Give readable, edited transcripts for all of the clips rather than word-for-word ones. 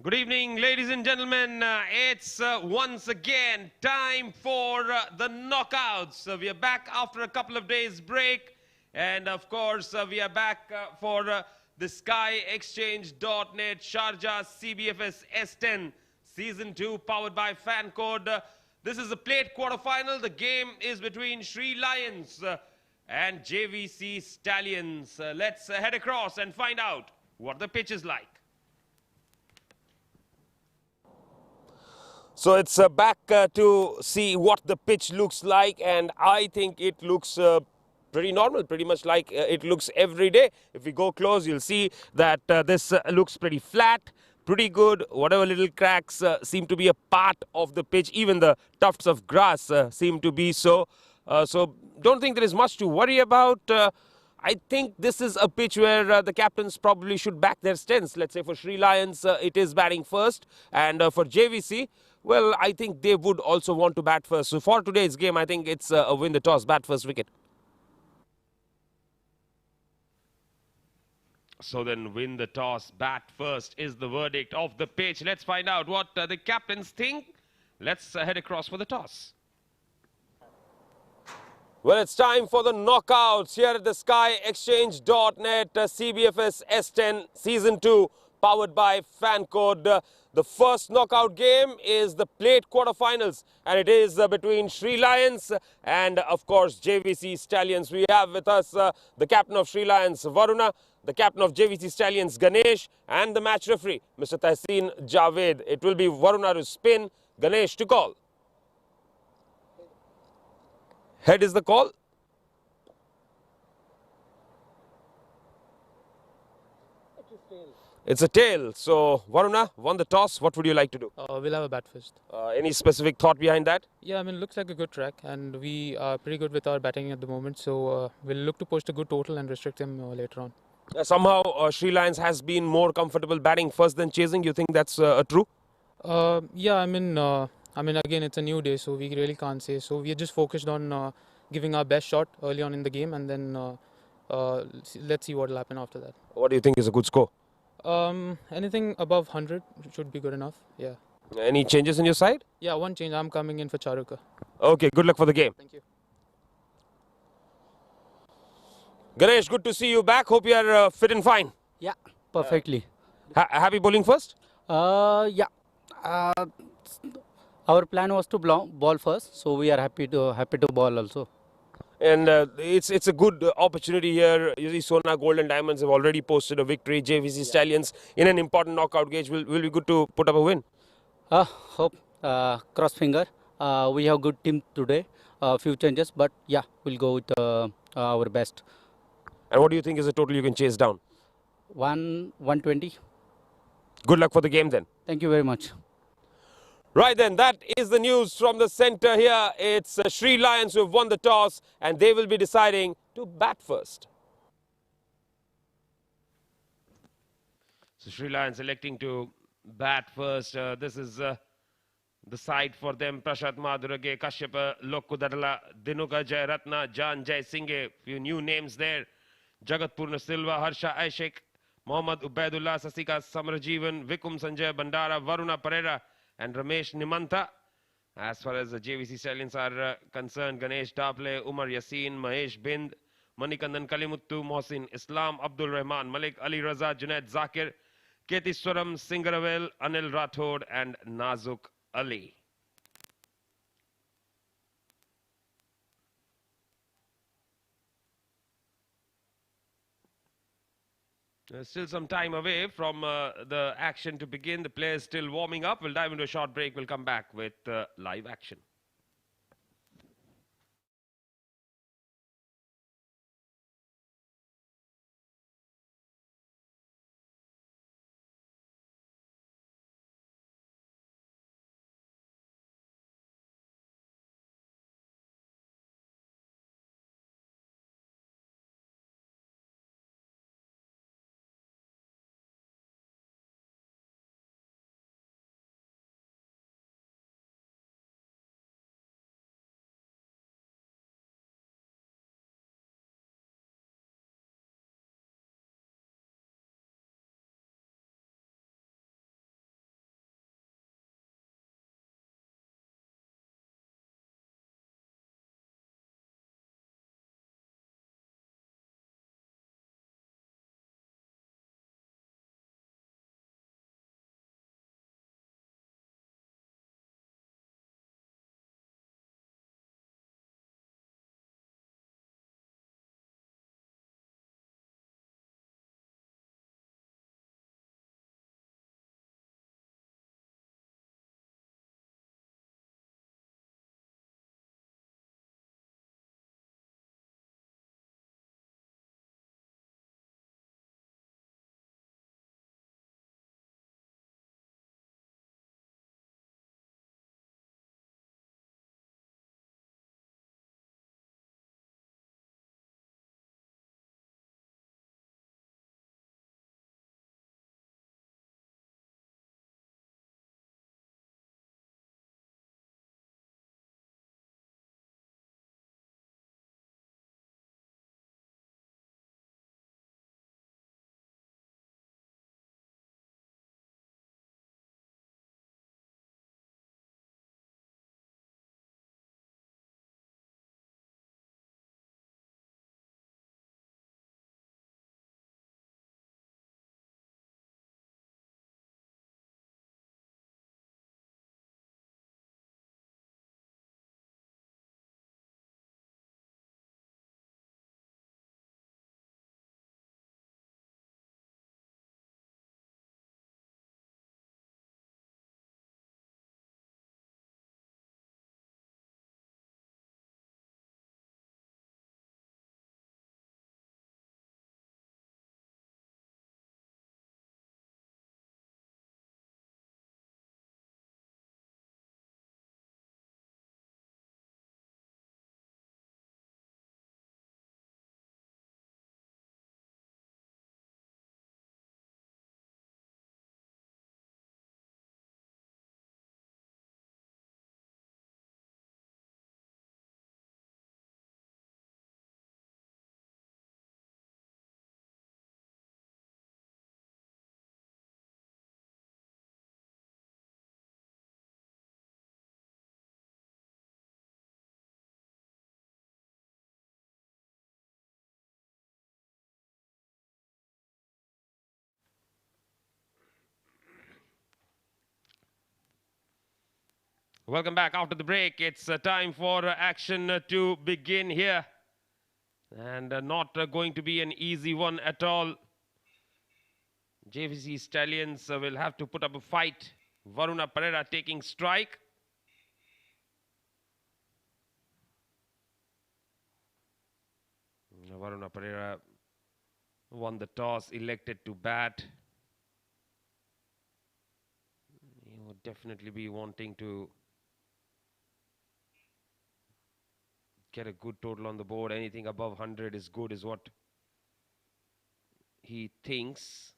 Good evening, ladies and gentlemen. It's once again time for the knockouts. We are back after a couple of days break. And of course, we are back for the SkyExchange.net Sharjah CBFS S10 Season 2 powered by FanCode. This is the plate quarterfinal. The game is between Sri Lions and JVC Stallions. Let's head across and find out what the pitch is like. So it's back to see what the pitch looks like, and I think it looks pretty normal, pretty much like it looks every day. If we go close, you'll see that this looks pretty flat, pretty good. Whatever little cracks seem to be a part of the pitch, even the tufts of grass seem to be so. So don't think there is much to worry about. I think this is a pitch where the captains probably should back their stance. Let's say for Sri Lions, it is batting first, and for JVC, well, I think they would also want to bat first. So for today's game, I think it's a win the toss, bat first wicket. So then win the toss, bat first is the verdict of the pitch. Let's find out what the captains think. Let's head across for the toss. Well, it's time for the knockouts here at the SkyExchange.net CBFS S10 Season 2 powered by FanCode. The first knockout game is the plate quarterfinals, and it is between Sri Lions and, of course, JVC Stallions. We have with us the captain of Sri Lions, Varuna, the captain of JVC Stallions, Ganesh, and the match referee, Mr. Tahseen Javed. It will be Varuna to spin, Ganesh to call. Head is the call. It's a tail. So, Varuna won the toss. What would you like to do? We'll have a bat first. Any specific thought behind that? Yeah, I mean, looks like a good track, and we are pretty good with our batting at the moment. So we'll look to post a good total and restrict them later on. Somehow, Sri Lions has been more comfortable batting first than chasing. You think that's true? Yeah, I mean, again, it's a new day, so we really can't say. So we are just focused on giving our best shot early on in the game, and then let's see what will happen after that. What do you think is a good score? Anything above 100 should be good enough. Yeah. Any changes in your side? Yeah, one change. I'm coming in for Charuka. Okay, good luck for the game. Thank you. Ganesh, good to see you back. Hope you are fit and fine. Yeah, perfectly. Happy bowling first? Yeah. Our plan was to ball first, so we are happy to ball also. And it's a good opportunity here. You see, Sona Gold and Diamonds have already posted a victory. JVC Stallions in an important knockout gauge will be good to put up a win. Hope, cross finger. We have good team today. Few changes, but yeah, we'll go with our best. And what do you think is the total you can chase down? 120. Good luck for the game then. Thank you very much. Right then, that is the news from the centre here. It's Sri Lions who have won the toss, and they will be deciding to bat first. So Sri Lions electing to bat first. This is the side for them. Prashant Madhurage, Kashyapa, Lokudarala, Dinuka Jairatna, Jan Jai Singhe. Few new names there. Jagat Purna Silva, Harsha Aishik, Mohammad Ubaidullah, Sasika Samrajeevan, Vikum Sanjay Bandara, Varuna Pereira, and Ramesh Nimantha. As far as the JVC Stallions are concerned, Ganesh Dable, Umar Yassin, Mahesh Bind, Manikandan Kalimuttu, Mohsin Islam, Abdul Rahman, Malik Ali Raza, Junaid Zakir, Ketiswaram, Singaravel, Anil Rathod, and Nazuk Ali. There's still some time away from the action to begin. The players still warming up. We'll dive into a short break. We'll come back with live action. Welcome back after the break. It's time for action to begin here. And not going to be an easy one at all. JVC Stallions will have to put up a fight. Varuna Pereira taking strike. Varuna Pereira won the toss, elected to bat. He would definitely be wanting to get a good total on the board. Anything above 100 is good, is what he thinks.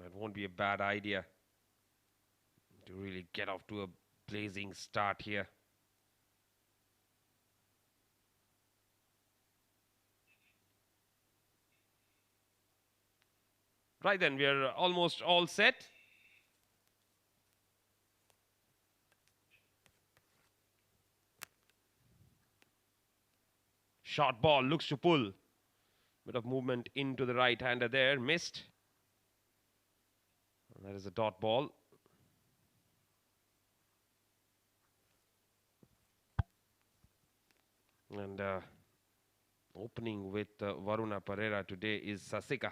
It won't be a bad idea to really get off to a blazing start here. Right then, we are almost all set. Short ball, looks to pull. Bit of movement into the right-hander there, missed. And that is a dot ball. And opening with Varuna Pereira today is Sasika.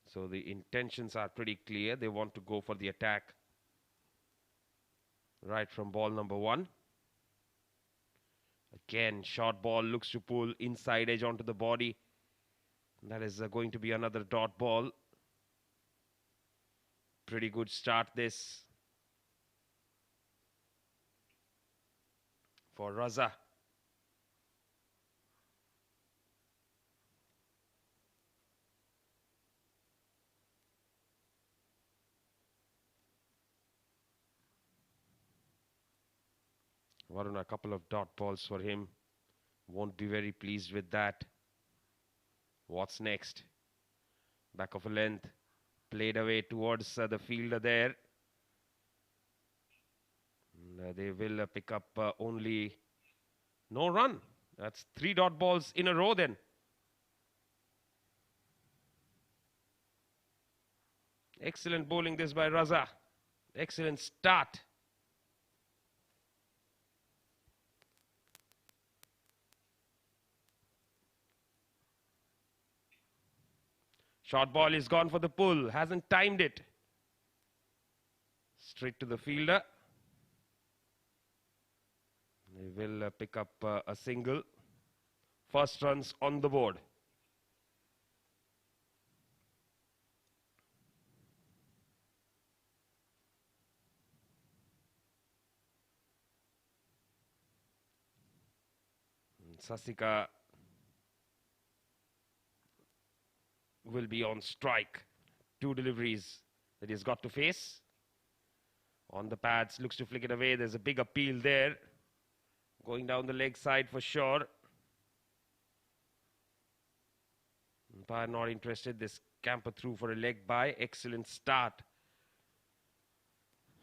So the intentions are pretty clear. They want to go for the attack right from ball number 1. Again, short ball, looks to pull inside edge onto the body. That is going to be another dot ball. Pretty good start this for Raza. Varuna, a couple of dot balls for him. Won't be very pleased with that. What's next? Back of a length. Played away towards the fielder there. And, they will pick up only no run. That's 3 dot balls in a row then. Excellent bowling this by Raza. Excellent start. Short ball is gone for the pull. Hasn't timed it. Straight to the fielder. They will pick up a single. First runs on the board. And Sasika will be on strike. 2 deliveries that he's got to face. On the pads, looks to flick it away. There's a big appeal there. Going down the leg side for sure. Umpire not interested. This camper through for a leg by. Excellent start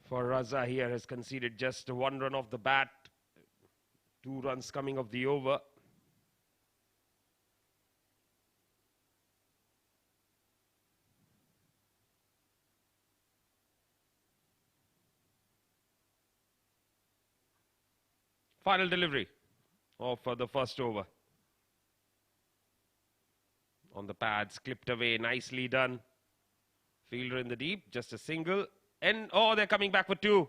for Raza here. Has conceded just 1 run off the bat. 2 runs coming off the over. Final delivery of the first over. On the pads, clipped away, nicely done. Fielder in the deep, just a single. And, oh, they're coming back for 2.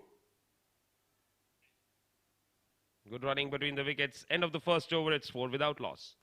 Good running between the wickets. End of the first over, it's 4 without loss.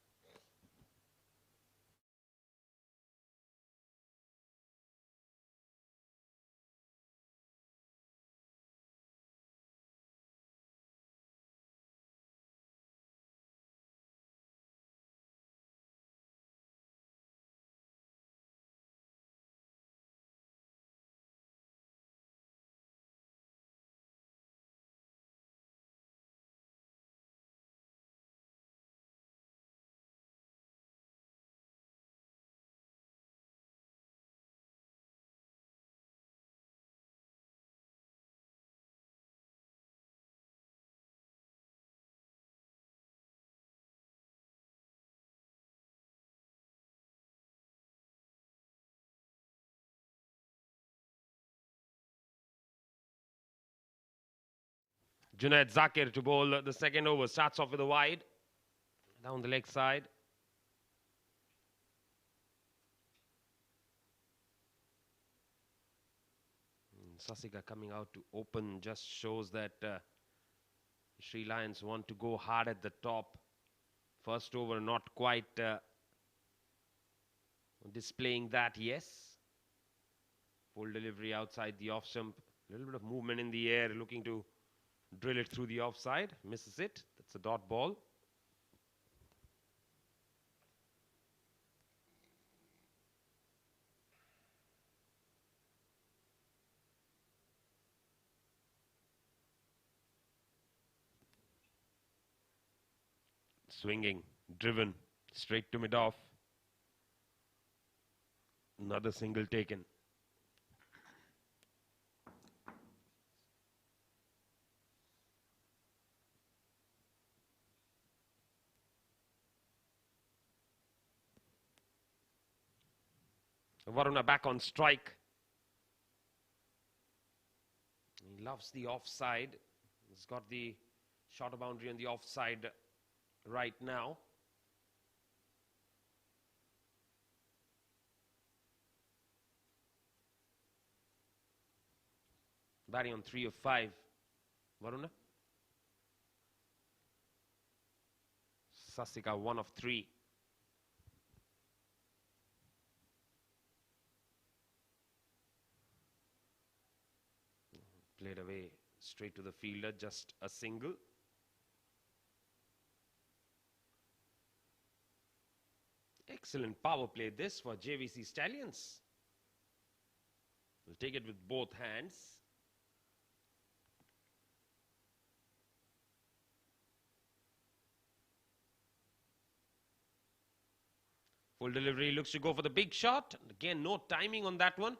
Junaid Zakir to bowl the second over. Starts off with a wide. Down the leg side. Sasika coming out to open just shows that Sri Lions want to go hard at the top. First over not quite displaying that, yes. Full delivery outside the off stump. A little bit of movement in the air, looking to drill it through the offside. Misses it. That's a dot ball. Swinging, driven, straight to mid-off. Another single taken. Varuna back on strike. He loves the offside. He's got the shorter boundary on the offside right now. Batting on 3 of 5. Varuna. Sasika 1 of 3. Played away straight to the fielder, just a single. Excellent power play this for JVC Stallions. Will take it with both hands. Full delivery, looks to go for the big shot. Again, no timing on that one.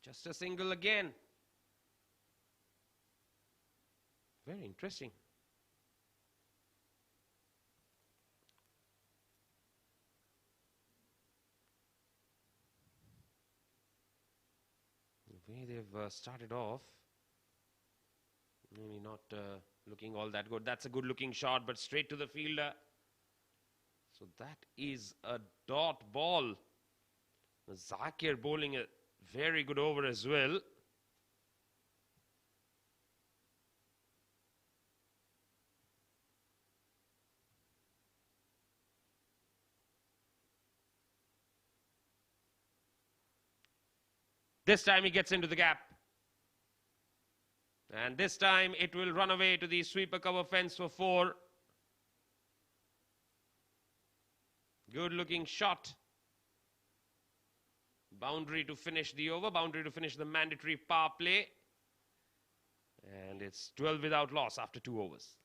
Just a single again. Very interesting. The way they've started off, maybe not looking all that good. That's a good looking shot, but straight to the fielder. So that is a dot ball. Zakir bowling a very good over as well. This time he gets into the gap. And this time it will run away to the sweeper cover fence for 4. Good looking shot. Boundary to finish the over. Boundary to finish the mandatory power play. And it's 12 without loss after 2 overs.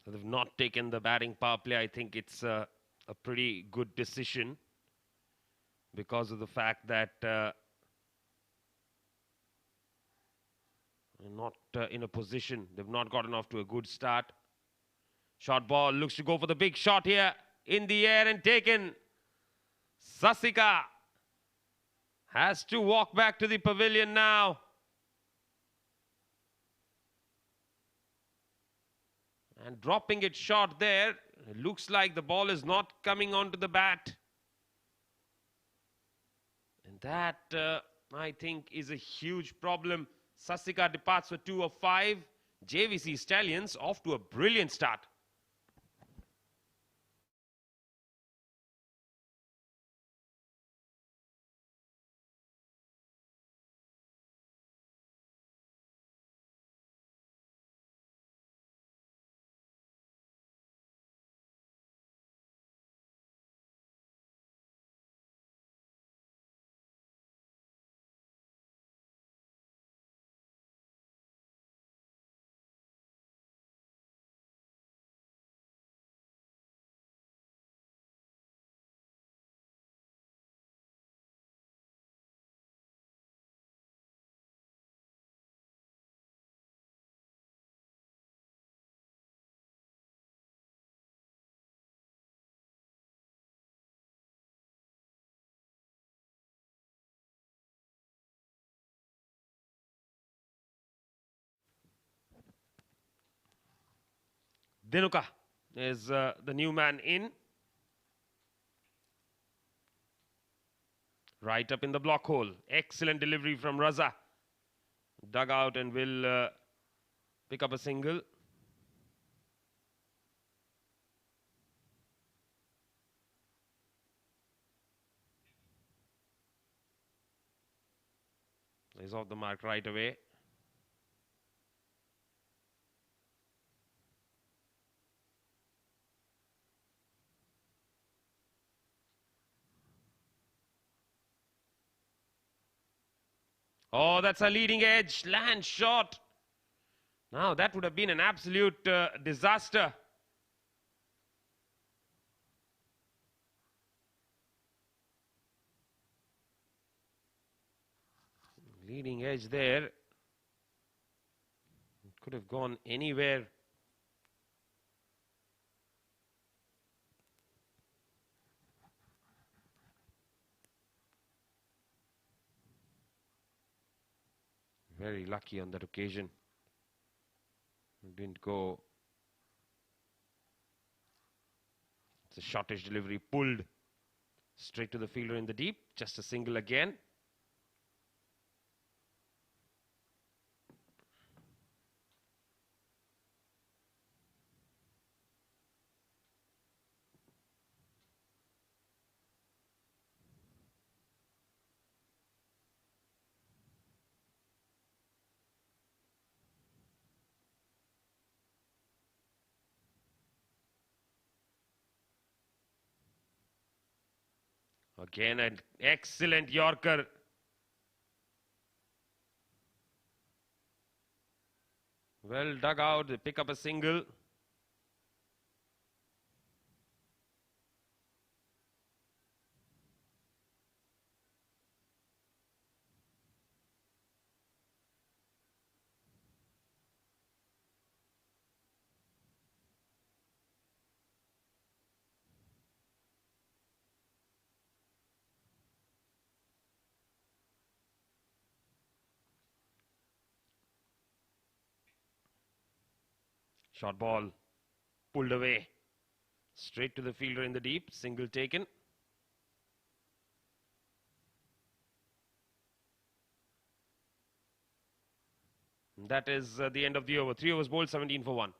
So they've not taken the batting power play. I think it's a pretty good decision because of the fact that they're not in a position. They've not gotten off to a good start. Short ball looks to go for the big shot here. In the air and taken. Sasika has to walk back to the pavilion now. And dropping it short there. It looks like the ball is not coming onto the bat. And that, I think, is a huge problem. Sasika departs for 2 of 5. JVC Stallions off to a brilliant start. Dinuka is the new man in. Right up in the block hole. Excellent delivery from Raza. Dug out and will pick up a single. He's off the mark right away. Oh, that's a leading edge. Land shot. Now that would have been an absolute disaster. Leading edge there. It could have gone anywhere. Very lucky on that occasion. It didn't go. It's a shortish delivery, pulled straight to the fielder in the deep. Just a single again. Again, an excellent Yorker. Well dug out. They pick up a single. Short ball pulled away. Straight to the fielder in the deep. Single taken. And that is the end of the over. 3 overs bowled, 17 for 1.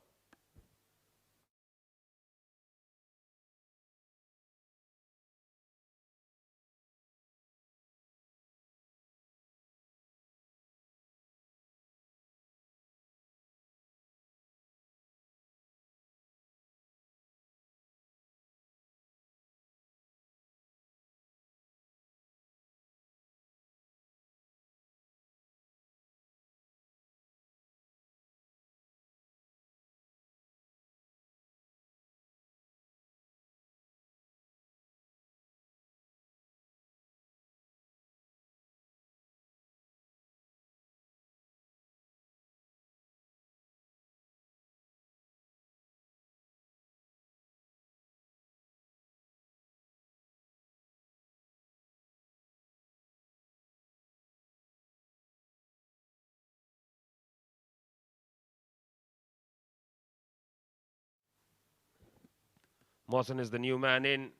Mawson is the new man in.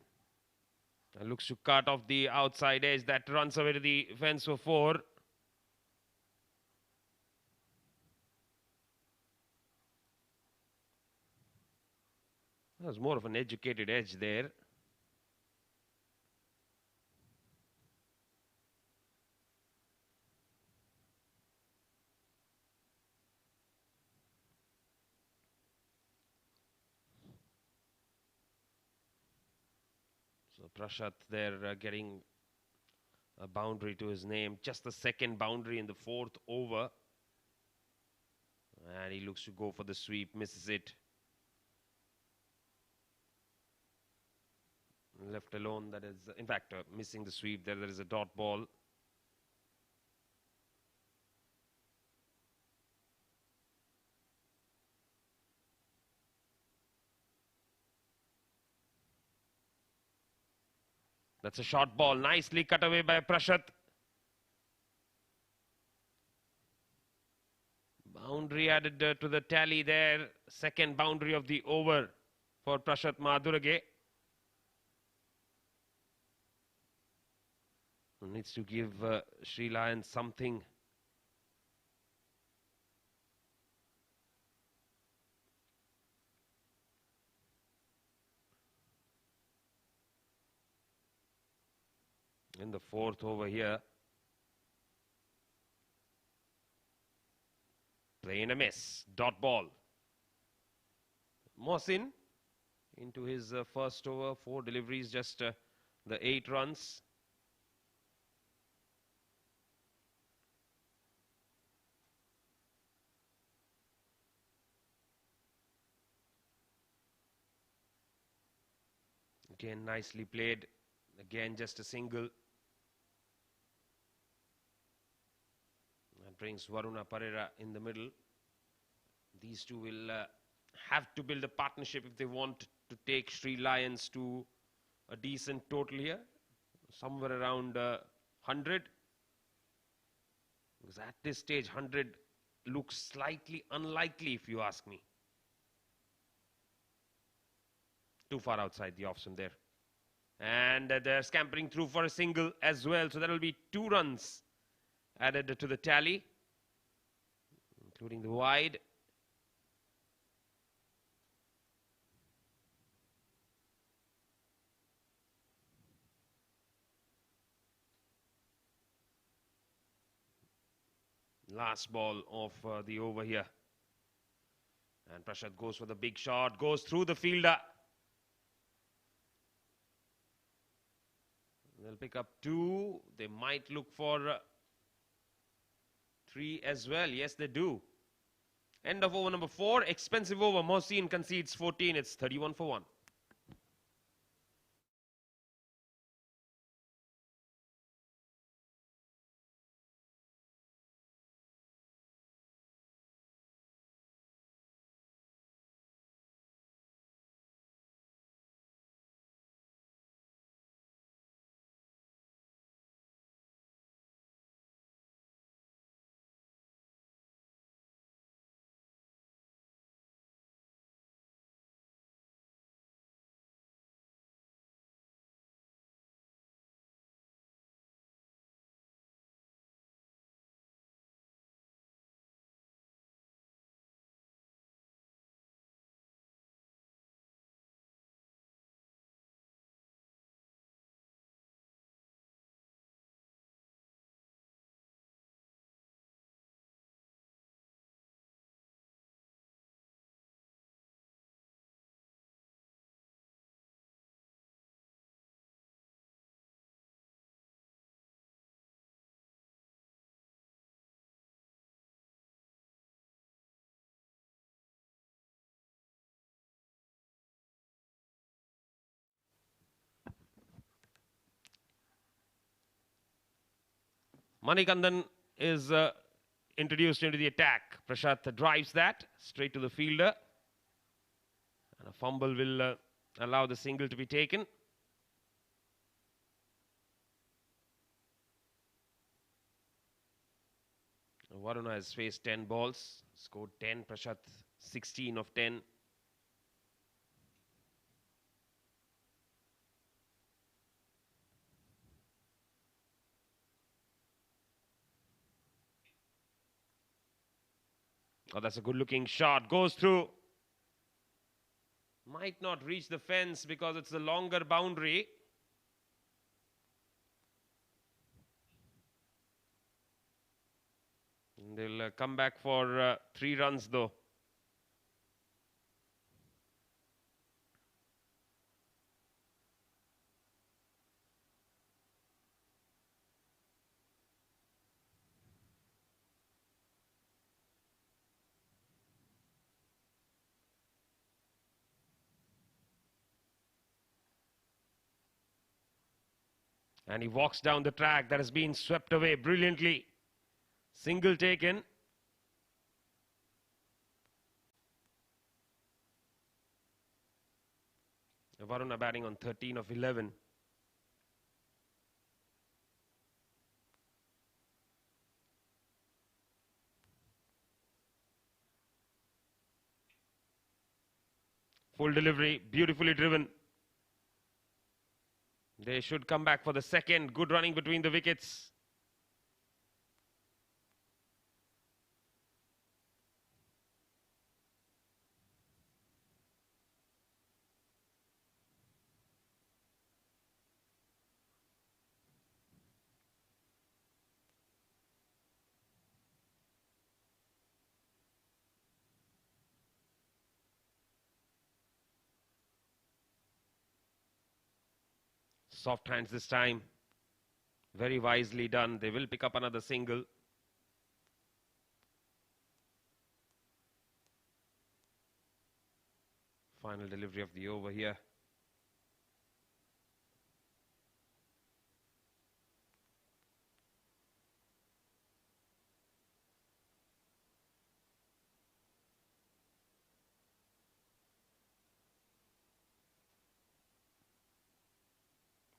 And looks to cut off the outside edge. That runs away to the fence for 4. That was more of an educated edge there. So Prashat there getting a boundary to his name. Just the second boundary in the 4th over. And he looks to go for the sweep. Misses it. Left alone. That is, in fact, missing the sweep. There is a dot ball. That's a short ball. Nicely cut away by Prashat. Boundary added to the tally there. Second boundary of the over for Prashat Madurage. Needs to give Sri Lions something. In the fourth over here. Playing a miss. Dot ball. Mohsin into his first over. 4 deliveries, just the 8 runs. Again, nicely played. Again, just a single. That brings Varuna Pereira in the middle. These two will have to build a partnership if they want to take Sri Lions to a decent total here. Somewhere around 100. Because at this stage, 100 looks slightly unlikely if you ask me. Too far outside the off swing there. And they're scampering through for a single as well. So that will be 2 runs added to the tally, including the wide. Last ball of the over here. And Prasad goes for the big shot, goes through the fielder. They'll pick up 2. They might look for 3 as well. Yes, they do. End of over number 4. Expensive over. Mohsin concedes 14. It's 31 for 1. Manikandan is introduced into the attack. Prasad drives that straight to the fielder. And a fumble will allow the single to be taken. Varuna has faced 10 balls, scored 10. Prasad 16 of 10. Oh, that's a good looking shot. Goes through. Might not reach the fence because it's a longer boundary. And they'll come back for 3 runs though. And he walks down the track that has been swept away brilliantly. Single taken. Varuna batting on 13 of 11. Full delivery, beautifully driven. They should come back for the second. Good running between the wickets. Soft hands this time. Very wisely done. They will pick up another single. Final delivery of the over here.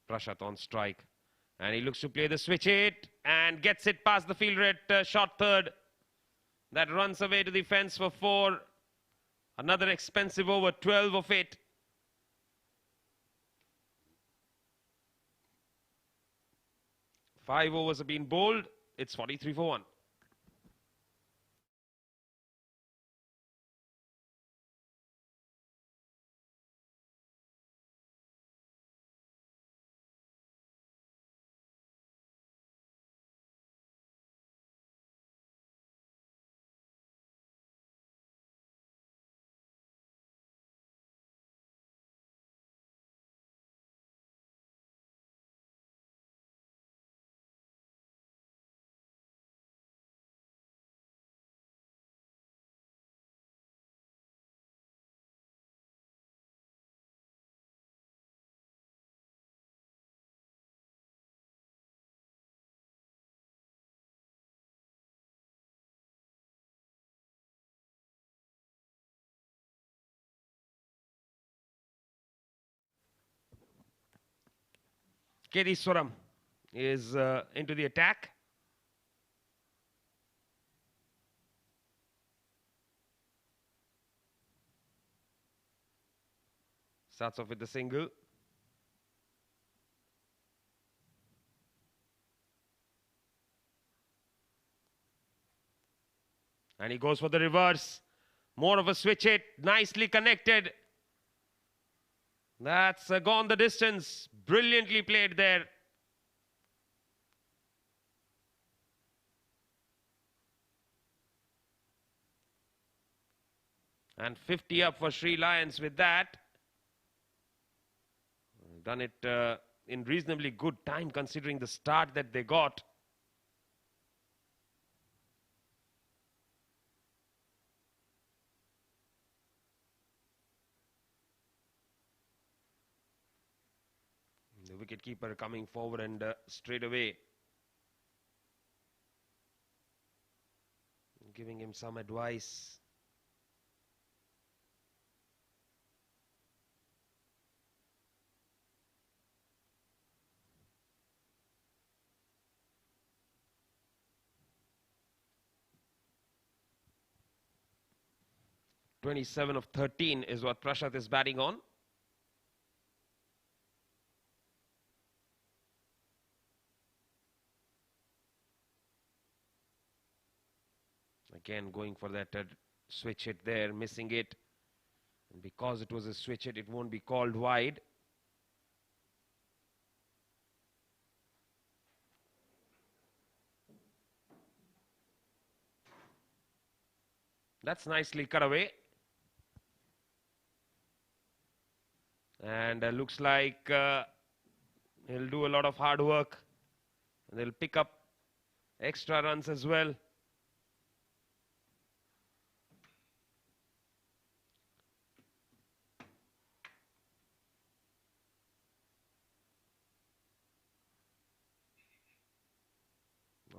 Prashat on strike. And he looks to play the switch hit and gets it past the fielder at short third. That runs away to the fence for 4. Another expensive over, 12 of it. Five overs have been bowled. It's 43 for 1. Kediswaram is into the attack. Starts off with the single. And he goes for the reverse. More of a switch hit. Nicely connected. That's gone the distance. Brilliantly played there. And 50 up for Sri Lions with that. Done it in reasonably good time considering the start that they got. The wicketkeeper coming forward and straight away giving him some advice. "27 of 13 is what Prashat is batting on. Again going for that switch hit there, missing it. And because it was a switch hit, it won't be called wide. That's nicely cut away. And looks like he'll do a lot of hard work. And they'll pick up extra runs as well.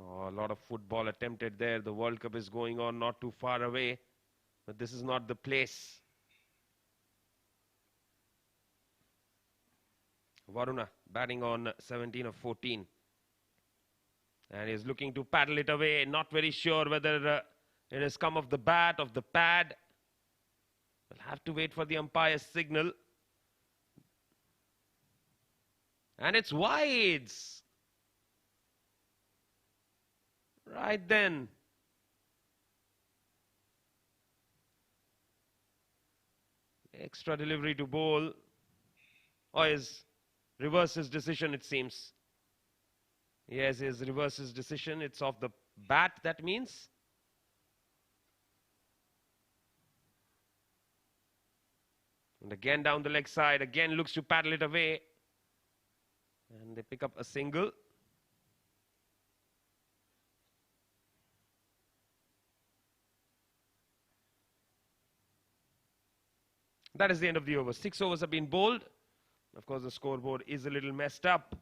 Oh, a lot of football attempted there. The World Cup is going on not too far away. But this is not the place. Varuna batting on 17 of 14. And he's looking to paddle it away. Not very sure whether it has come off the bat, off the pad. We'll have to wait for the umpire's signal. And it's wides. Right then. Extra delivery to bowl. Or is reverse his decision, it seems. Yes, his reverse his decision. It's off the bat, that means. And again down the leg side. Again looks to paddle it away. And they pick up a single. That is the end of the over. 6 overs have been bowled. Of course, the scoreboard is a little messed up.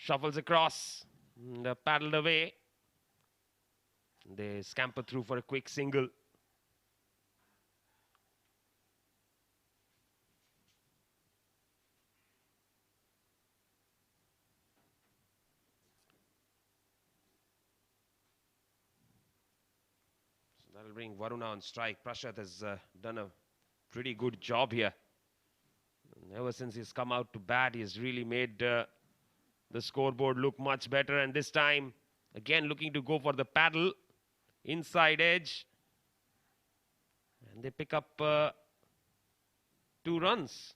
Shuffles across, paddled away. They scamper through for a quick single. So that'll bring Varuna on strike. Prashad has done a pretty good job here. And ever since he's come out to bat, he's really made the scoreboard look much better. And this time, again, looking to go for the paddle. Inside edge. And they pick up 2 runs.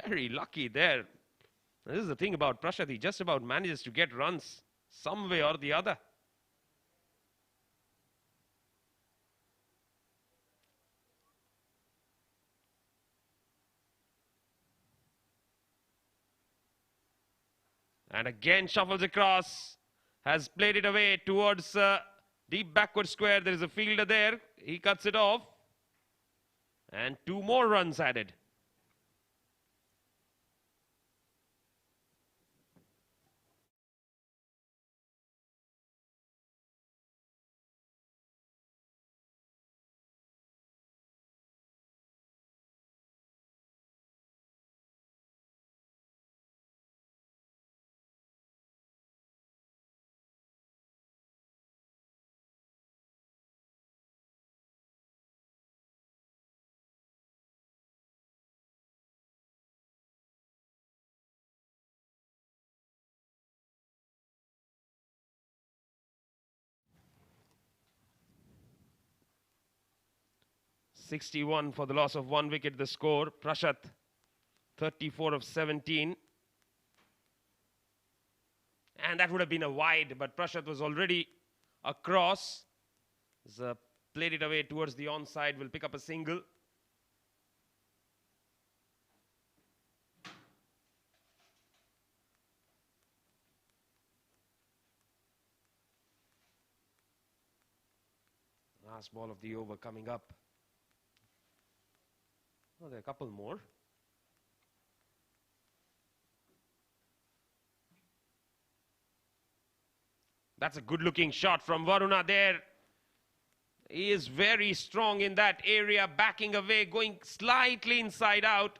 Very lucky there. This is the thing about Prashad. He just about manages to get runs some way or the other. And again shuffles across. Has played it away towards deep backward square. There is a fielder there. He cuts it off. And 2 more runs added. .61 for the loss of 1 wicket, the score. Prashad, 34 of 17. And that would have been a wide, but Prashad was already across. He's played it away towards the onside, will pick up a single. Last ball of the over coming up. Oh, there are a couple more. That's a good looking shot from Varuna there. He is very strong in that area, backing away, going slightly inside out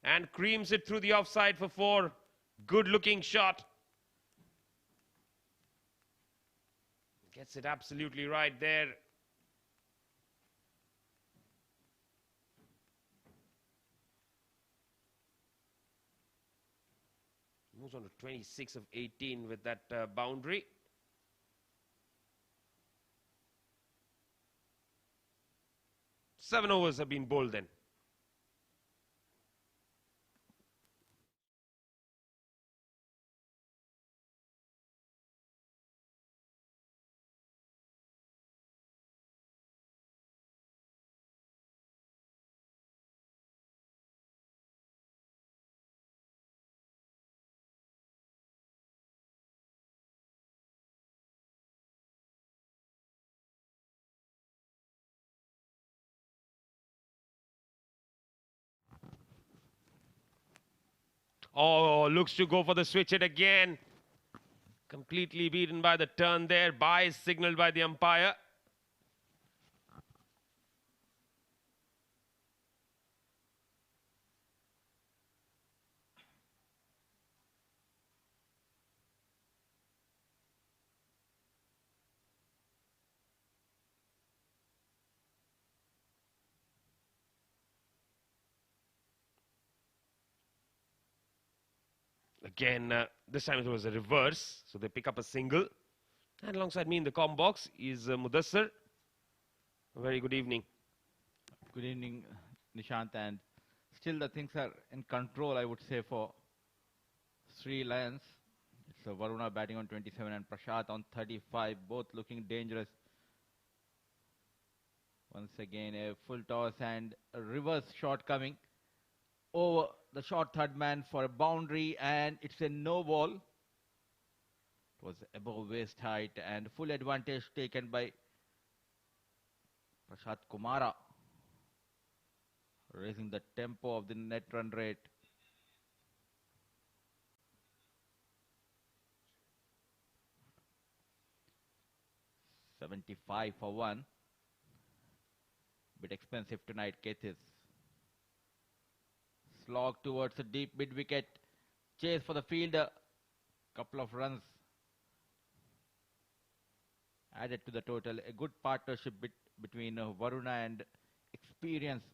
and creams it through the offside for 4. Good looking shot. Gets it absolutely right there. Moves on to 26 of 18 with that boundary. Seven overs have been bowled then. Oh, looks to go for the switch it again. Completely beaten by the turn there. Bye is signaled by the umpire. Again, this time it was a reverse. So they pick up a single. And alongside me in the com box is Mudassar. A very good evening. Good evening, Nishant, and still the things are in control, I would say, for Sri Lions. It's Varuna batting on 27 and Prashant on 35, both looking dangerous. Once again, a full toss and a reverse shot coming over the short third man for a boundary, and it's a no ball. It was above waist height and full advantage taken by Prashant Kumara, raising the tempo of the net run rate. $75 for one. Bit expensive tonight, Kethis. Slog towards the deep mid wicket. Chase for the fielder. Couple of runs added to the total. A good partnership between Varuna and experienced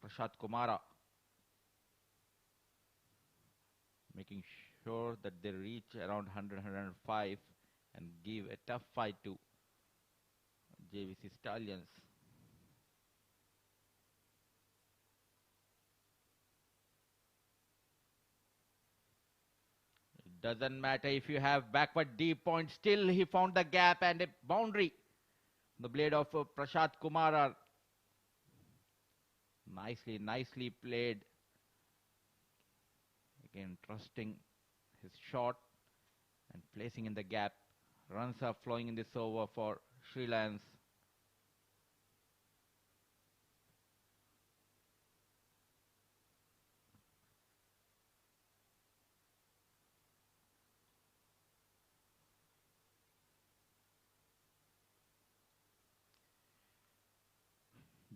Prashant Kumara, making sure that they reach around 100-105 and give a tough fight to JVC Stallions. It doesn't matter if you have backward deep point, still he found the gap and a boundary. The blade of Prashant Kumara. Nicely played. Again, trusting his shot and placing in the gap. Runs are flowing in this over for Sri Lions.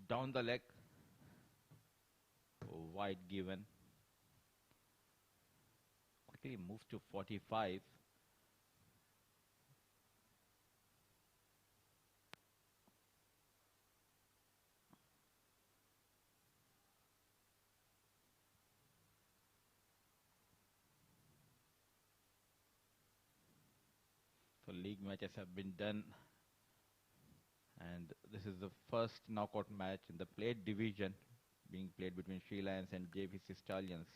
Down the leg. Wide given. Quickly moves to 45. So league matches have been done, and this is the first knockout match in the plate division being played between Sri Lions and JVC Stallions.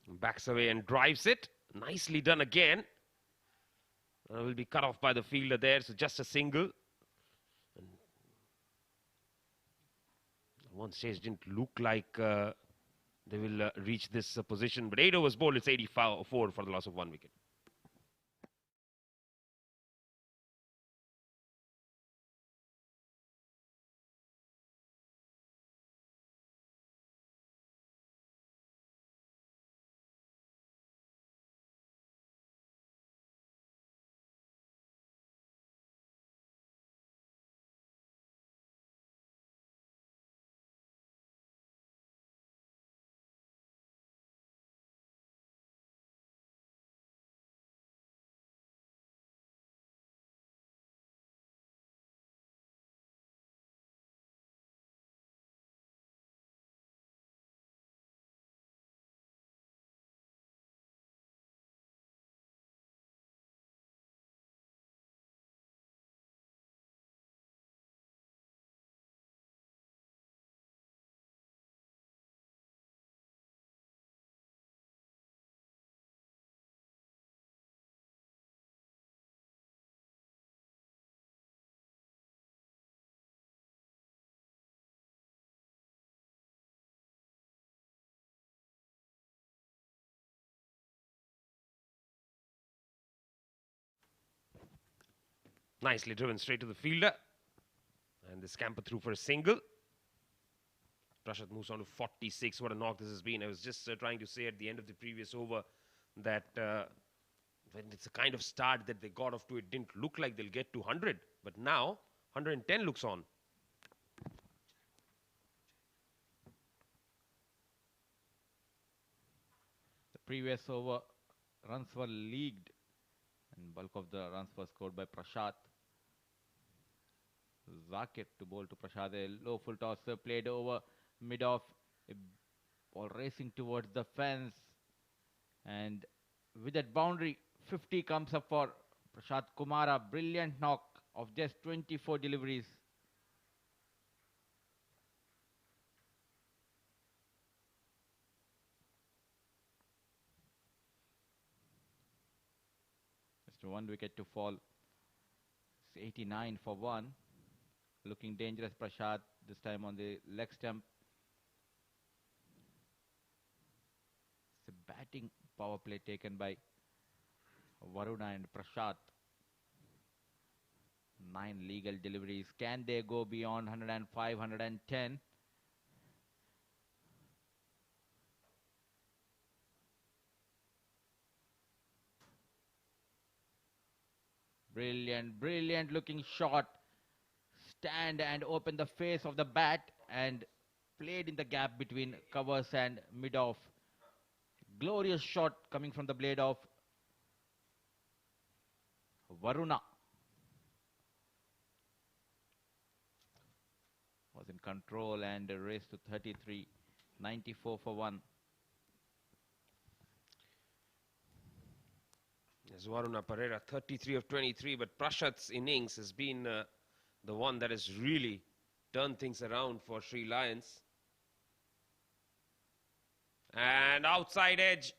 Backs away and drives it. Nicely done again. Will be cut off by the fielder there, so just a single. And at one stage didn't look like they will reach this position, but 8 overs bowled, it's 84 for the loss of 1 wicket. Nicely driven straight to the fielder. And the scamper through for a single. Prashad moves on to 46. What a knock this has been. I was just trying to say at the end of the previous over that when it's a kind of start that they got off to, it didn't look like they'll get to 100. But now 110 looks on. The previous over, runs were leaked, and bulk of the runs were scored by Prashad. Zakir to bowl to Prashad. A low full toss played over mid-off. A ball racing towards the fence. And with that boundary, 50 comes up for Prashad Kumara. Brilliant knock of just 24 deliveries. Just one wicket to fall. It's 89 for one. Looking dangerous, Prashad, this time on the leg stump. It's a batting power play taken by Varuna and Prashad. 9 legal deliveries. Can they go beyond 105, 110? Brilliant, brilliant looking shot. Stand and open the face of the bat and played in the gap between covers and mid-off. Glorious shot coming from the blade of Varuna. Was in control and raced to 33, 94 for one. Yes, Varuna Pereira, 33 of 23, but Prashad's innings has been the one that has really turned things around for Sri Lions. And outside edge,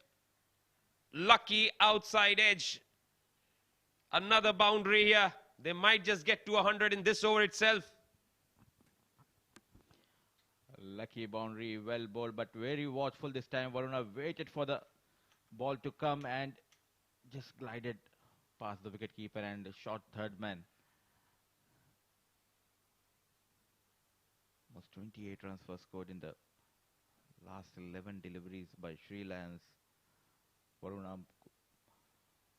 lucky outside edge. Another boundary here. They might just get to 100 in this over itself. Lucky boundary, well bowled, but very watchful this time. Varuna waited for the ball to come and just glided past the wicketkeeper and shot third man. Almost 28 runs were scored in the last 11 deliveries by Sri Lions. Varuna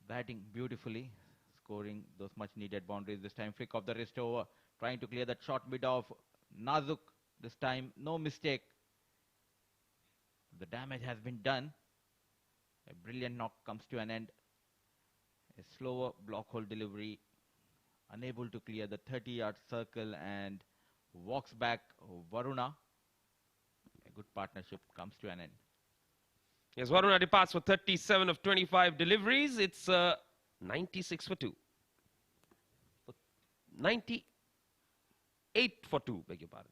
batting beautifully, scoring those much needed boundaries. This time flick of the wrist over, trying to clear that short mid off. Nazuk, this time no mistake. The damage has been done. A brilliant knock comes to an end. A slower block hole delivery, unable to clear the 30-yard circle and walks back Varuna. A good partnership comes to an end. Yes, Varuna departs for 37 of 25 deliveries. It's 96 for 2. 98 for 2, beg your pardon.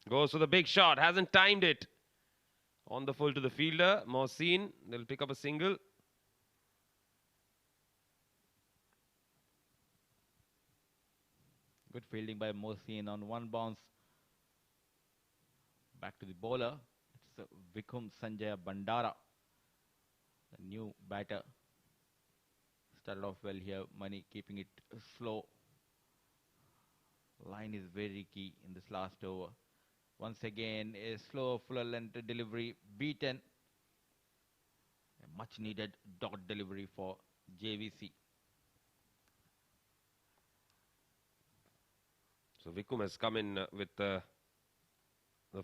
Goes for the big shot, hasn't timed it. On the full to the fielder, Mohsin, they'll pick up a single. Good fielding by Mohsin on one bounce. Back to the bowler. It's Vikum Sanjaya Bandara, the new batter. Started off well here, Money keeping it slow. Line is very key in this last over. Once again, a slow, fuller length delivery beaten. A much needed dot delivery for JVC. So Vikum has come in with the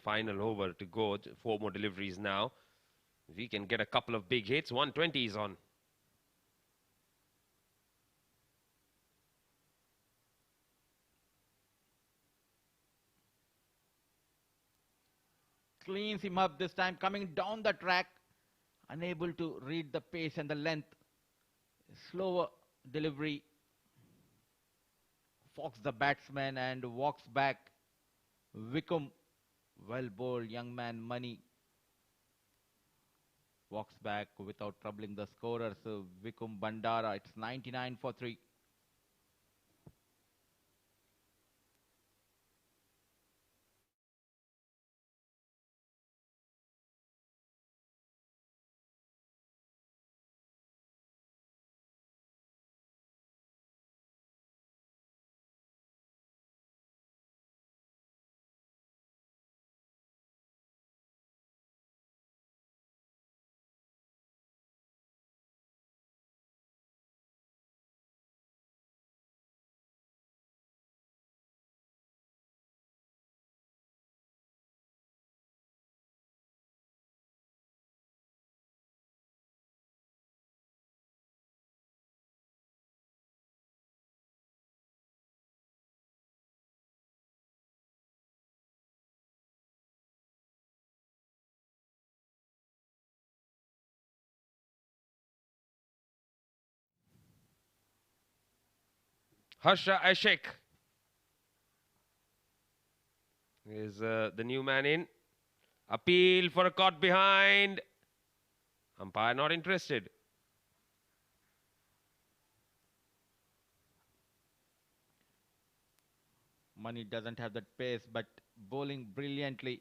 final over to go. 4 more deliveries now. We can get a couple of big hits. 120 is on. Cleans him up this time, coming down the track, unable to read the pace and the length. Slower delivery. Fox the batsman and walks back. Vikum, well bowled, young man Money. Walks back without troubling the scorer. So Vikum Bandara, it's 99 for 3. Harsha Ashik is the new man in. Appeal for a caught behind. Umpire not interested. Money doesn't have that pace, but bowling brilliantly.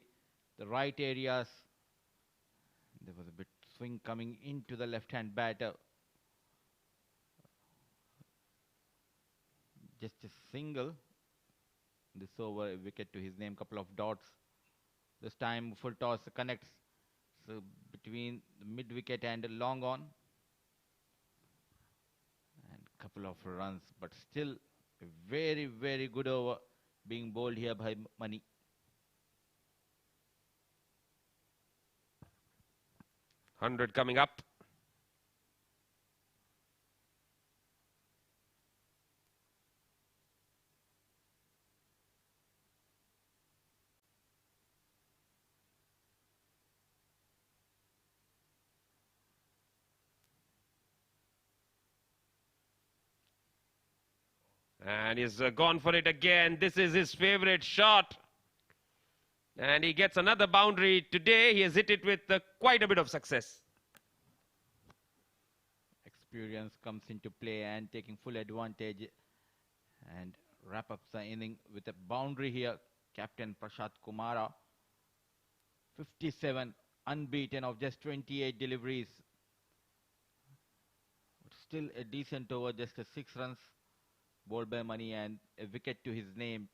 The right areas. There was a bit swing coming into the left-hand batter. Just a single. This over, a wicket to his name, couple of dots. This time full toss connects. So between the mid-wicket and long on. And couple of runs, but still a very, very good over being bowled here by Money. Hundred coming up. And he's gone for it again. This is his favorite shot. And he gets another boundary today. He has hit it with quite a bit of success. Experience comes into play and taking full advantage and wrap up the inning with a boundary here. Captain Prashad Kumara, 57 unbeaten of just 28 deliveries. But still a decent over, just a 6 runs. Bowled by Money and a wicket to his name.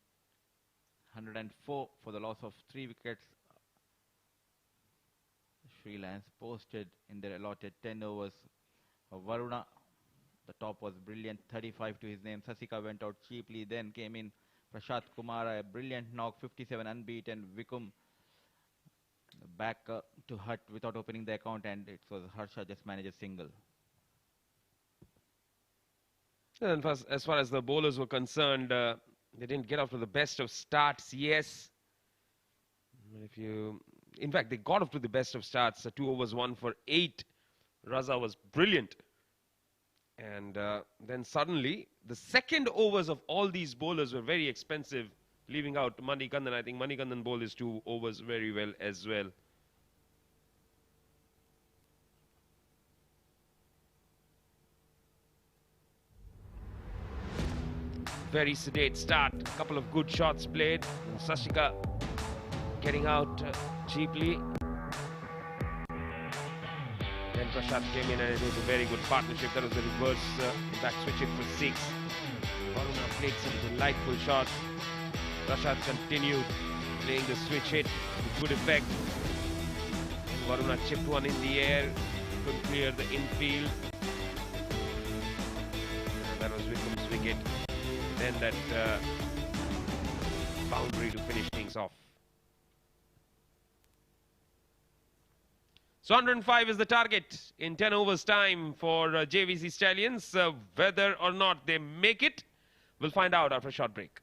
104 for the loss of 3 wickets. Sri Lanka posted in their allotted 10 overs. Varuna, the top was brilliant, 35 to his name. Sasika went out cheaply, then came in Prashad Kumara, a brilliant knock, 57 unbeaten. Vikum back to hut without opening the account, and it was Harsha just managed a single. And as far as the bowlers were concerned, they didn't get off to the best of starts, yes. In fact, they got off to the best of starts. 2 overs, 1 for 8. Raza was brilliant. And then suddenly, the second overs of all these bowlers were very expensive, leaving out Manikandan. I think Manikandan bowled his 2 overs very well as well. Very sedate start. A couple of good shots played. And Sashika getting out cheaply. Then Prashad came in and it was a very good partnership. That was the reverse back switch hit for 6. Varuna played some delightful shots. Prashad continued playing the switch hit with good effect. Varuna chipped one in the air. Couldn't clear the infield. And that was Vikum's wicket. Then that boundary to finish things off. So 105 is the target in 10 overs time for JVC Stallions. Whether or not they make it, we'll find out after a short break.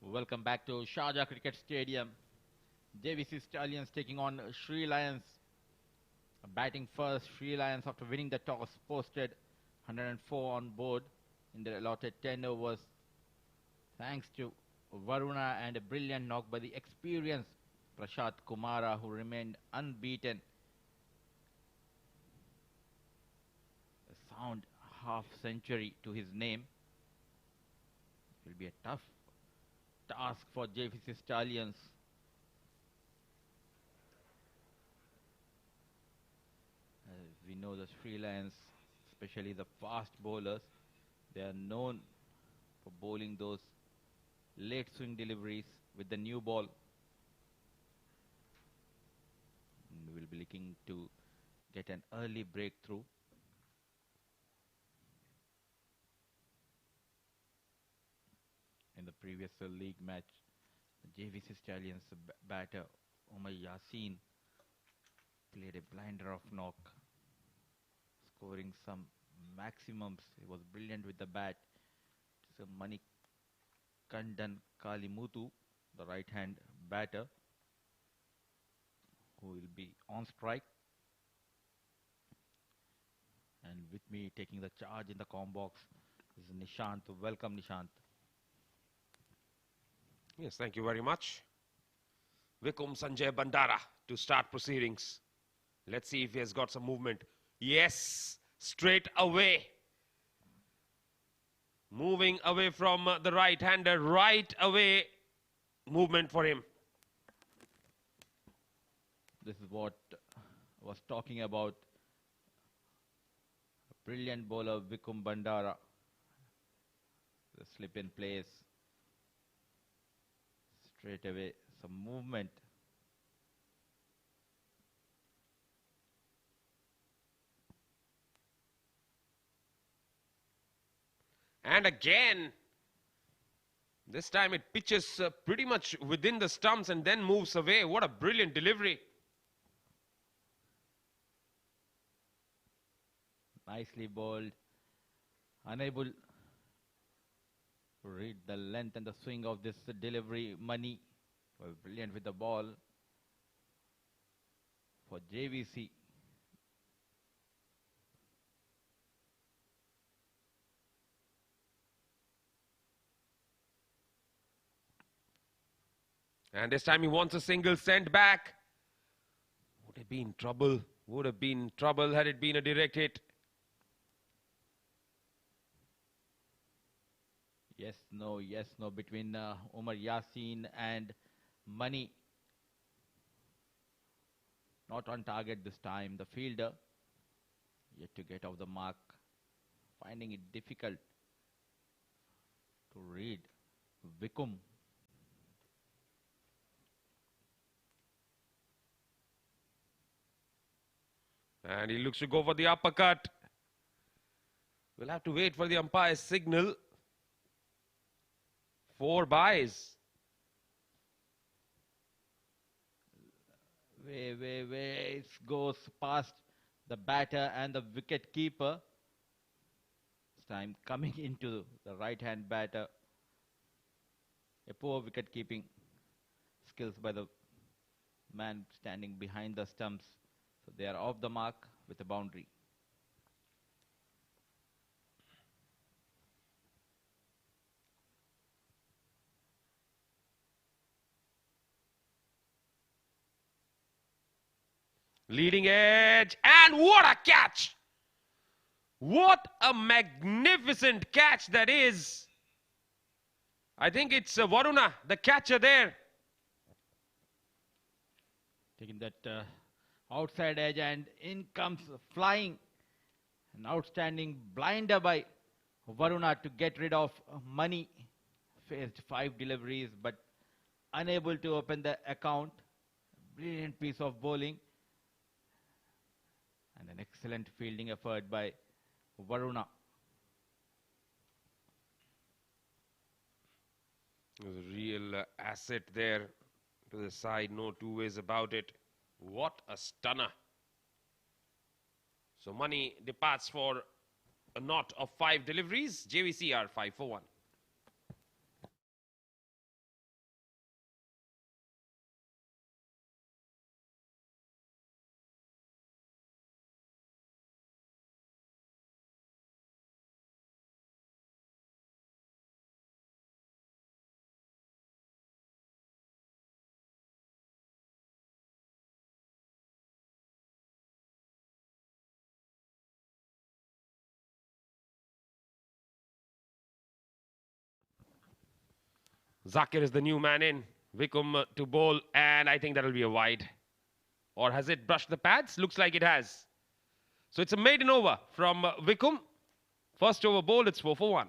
Welcome back to Sharjah Cricket Stadium. JVC Stallions taking on Sri Lions. Batting first, Sri Lions after winning the toss posted 104 on board in the allotted 10 overs. Thanks to Varuna and a brilliant knock by the experienced Prashant Kumara, who remained unbeaten. A sound half century to his name. It will be a tough task for JVC Stallions. We know the Sri Lions, especially the fast bowlers, they are known for bowling those late swing deliveries with the new ball. And we will be looking to get an early breakthrough. In the previous league match, the JVC Stallions batter Umar Yasin played a blinder of knock, scoring some maximums. He was brilliant with the bat. It's a Manikandan Kalimutu, the right-hand batter, who will be on strike. And with me taking the charge in the comm box is Nishant. Welcome, Nishant. Yes, thank you very much. Vikum Sanjay Bandara to start proceedings. Let's see if he has got some movement. Yes, straight away. Moving away from the right-hander, right away movement for him. This is what I was talking about. A brilliant bowler, Vikum Bandara. The slip in place. Straight away, some movement. And again, this time it pitches pretty much within the stumps and then moves away. What a brilliant delivery. Nicely bowled. Unable to read the length and the swing of this delivery. Money was brilliant with the ball for JVC. And this time he wants a single sent back. Would have been trouble. Would have been trouble had it been a direct hit. Yes, no between Umar Yasin and Mani. Not on target this time. The fielder yet to get off the mark. Finding it difficult to read Vikum. And he looks to go for the uppercut. We'll have to wait for the umpire's signal. 4 byes. It goes past the batter and the wicket keeper. This time coming into the right-hand batter. A poor wicket keeping skills by the man standing behind the stumps. So they are off the mark with a boundary. Leading edge, and what a catch! What a magnificent catch that is. I think it's Varuna, the catcher there. Taking that outside edge, and in comes flying. An outstanding blinder by Varuna to get rid of Money. Faced 5 deliveries but unable to open the account. Brilliant piece of bowling. And an excellent fielding effort by Varuna. It was a real asset there to the side, no two ways about it. What a stunner. So Money departs for a knot of 5 deliveries. JVC are 5 for 1. Zakir is the new man in. Vikum to bowl, and I think that'll be a wide. Or has it brushed the pads? Looks like it has. So it's a maiden over from Vikum. First over bowl, it's 4 for 1.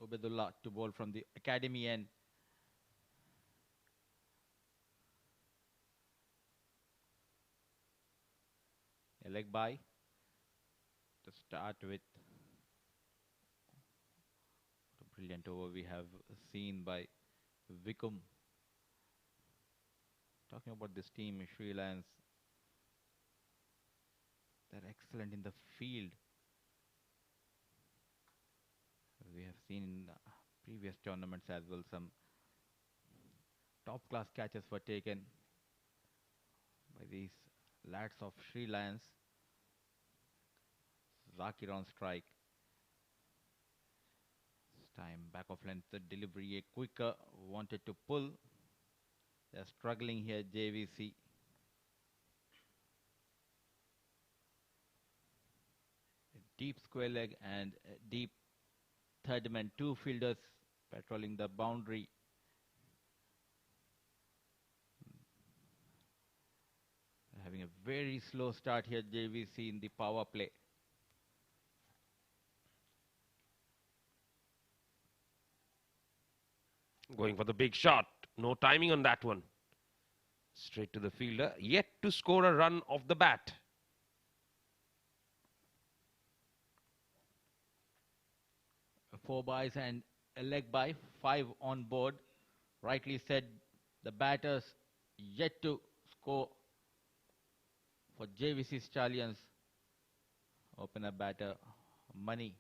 Ubedullah to bowl from the academy end. A leg by to start with. A brilliant over we have seen by Vikum. Talking about this team, Sri Lions, they're excellent in the field. We have seen in previous tournaments as well, some top class catches were taken by these lads of Sri Lions. Zakir on strike. This time back of length, the delivery a quicker, wanted to pull. They're struggling here, JVC. A deep square leg and a deep third man, two fielders patrolling the boundary. Having a very slow start here, JVC, in the power play. Going for the big shot. No timing on that one. Straight to the fielder. Yet to score a run off the bat. Four byes and a leg by, 5 on board. Rightly said, the batters yet to score for JVC Stallions. Opener batter Money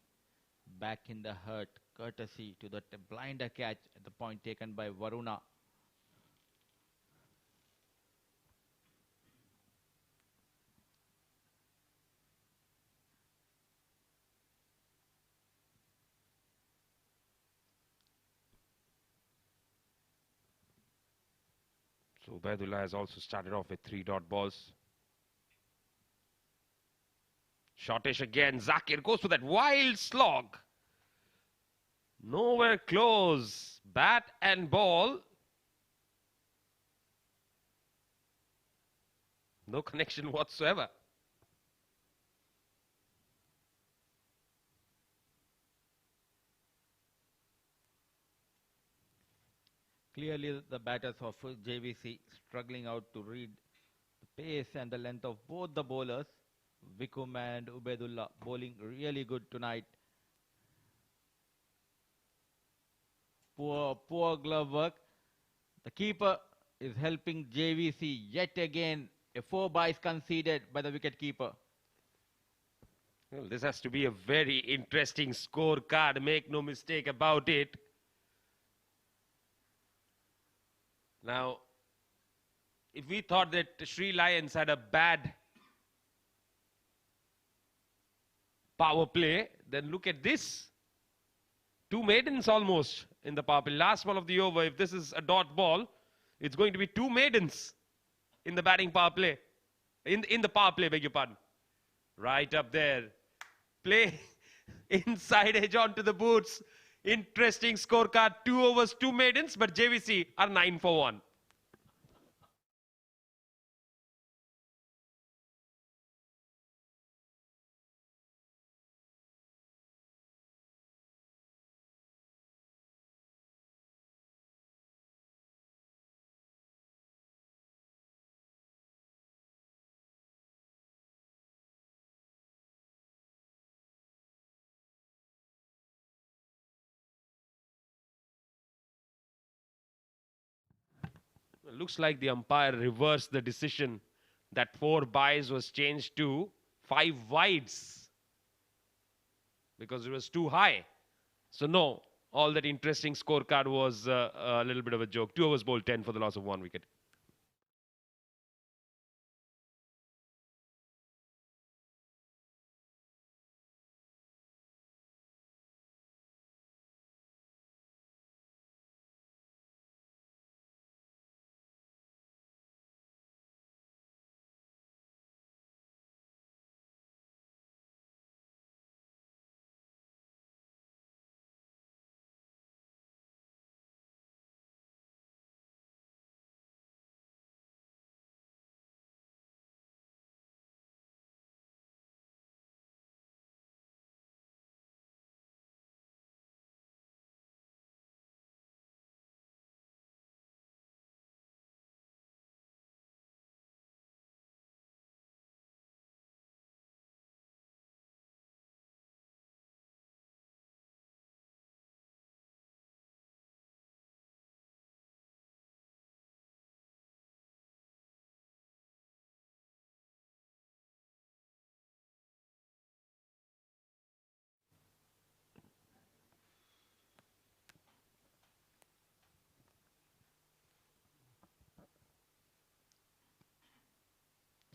back in the hurt, courtesy to the blinder catch at the point taken by Varuna. So Ubaidullah has also started off with 3 dot balls. Shortish again. Zakir goes for that wild slog. Nowhere close. Bat and ball. No connection whatsoever. Clearly the batters of JVC struggling out to read the pace and the length of both the bowlers. Vikum and Ubaidullah bowling really good tonight. Poor glove work. The keeper is helping JVC yet again. A 4 byes conceded by the wicket keeper. Well, this has to be a very interesting scorecard. Make no mistake about it. Now, if we thought that Sri Lions had a bad power play, then look at this. 2 maidens almost in the power play. Last ball of the over, if this is a dot ball, it's going to be 2 maidens in the batting power play. In the power play, beg your pardon. Right up there. Play inside edge onto the boots. Interesting scorecard. 2 overs, 2 maidens, but JVC are 9 for 1. Looks like the umpire reversed the decision that 4 byes was changed to 5 wides because it was too high. So no, all that interesting scorecard was a little bit of a joke. 2 overs bowled, 10 for the loss of 1 wicket.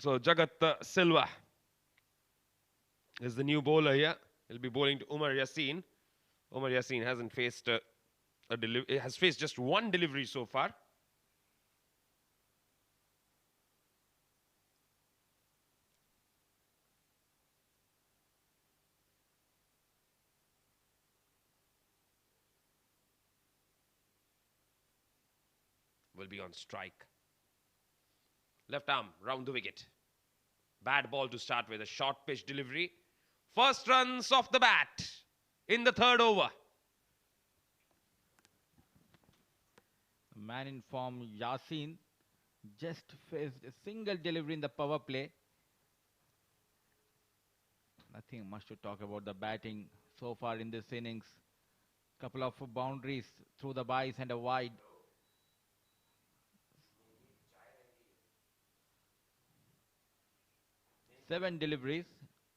So Jagat Silva is the new bowler here. He'll be bowling to Umar Yassin. Umar Yassin hasn't faced has faced just 1 delivery so far. Will be on strike. Left arm round the wicket. Bad ball to start with, a short pitch delivery. First runs off the bat in the 3rd over. Man in form, Yasin, just faced a single delivery in the power play. Nothing much to talk about the batting so far in this innings. Couple of boundaries through the byes and a wide. 7 deliveries,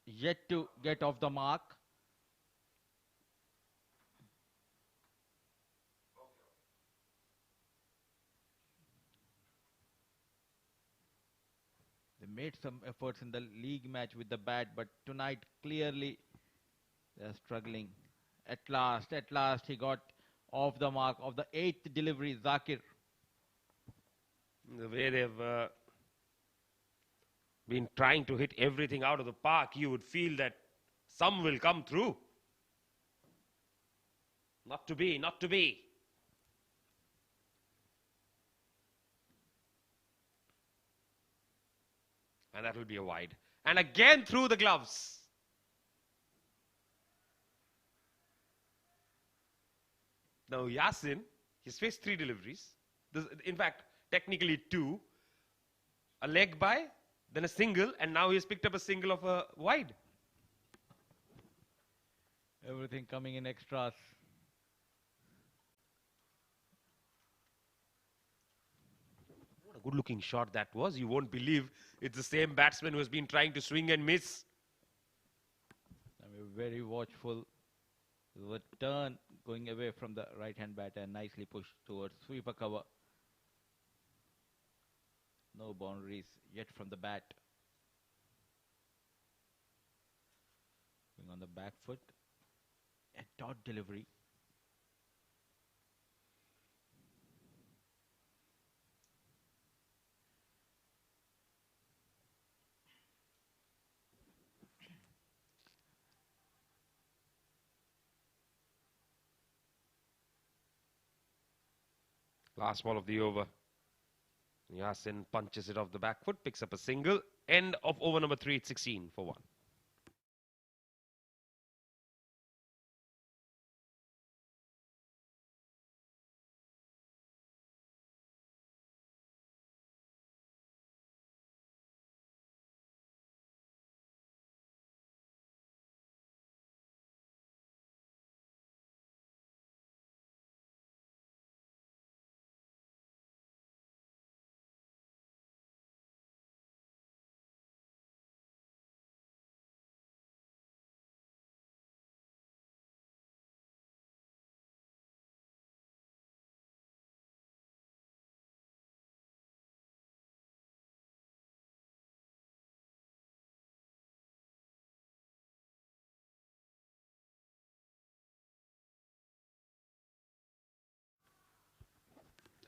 yet to get off the mark. They made some efforts in the league match with the bat, but tonight clearly they're struggling. At last he got off the mark of the 8th delivery, Zakir. The way they've been trying to hit everything out of the park, you would feel that some will come through. Not to be, not to be. And that will be a wide. And again through the gloves. Now Yasin, he's faced 3 deliveries. In fact, technically 2. A leg by, then a single, and now he's picked up a single of a wide. Everything coming in extras. What a good looking shot that was. You won't believe it's the same batsman who has been trying to swing and miss. I mean, very watchful. The turn going away from the right hand batter, nicely pushed towards sweeper cover. No boundaries yet from the bat. Going on the back foot. A dot delivery. Last ball of the over. Yasin punches it off the back foot, picks up a single. End of over number 3, it's 16 for 1.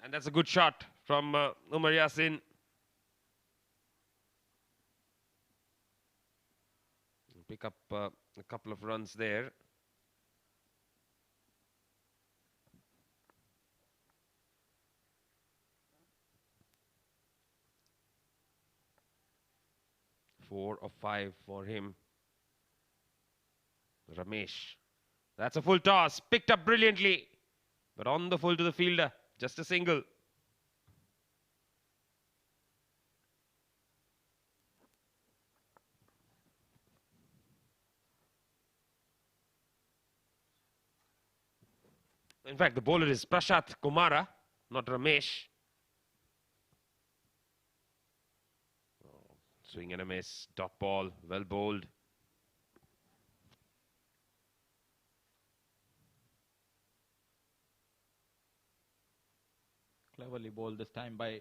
And that's a good shot from Umar Yasin. Pick up a couple of runs there. Four of five for him. Ramesh. That's a full toss. Picked up brilliantly. But on the full to the fielder. Just a single. In fact, the bowler is Prashat Kumara, not Ramesh. Oh, swing and a miss. Dot ball. Well bowled. Cleverly bowled this time by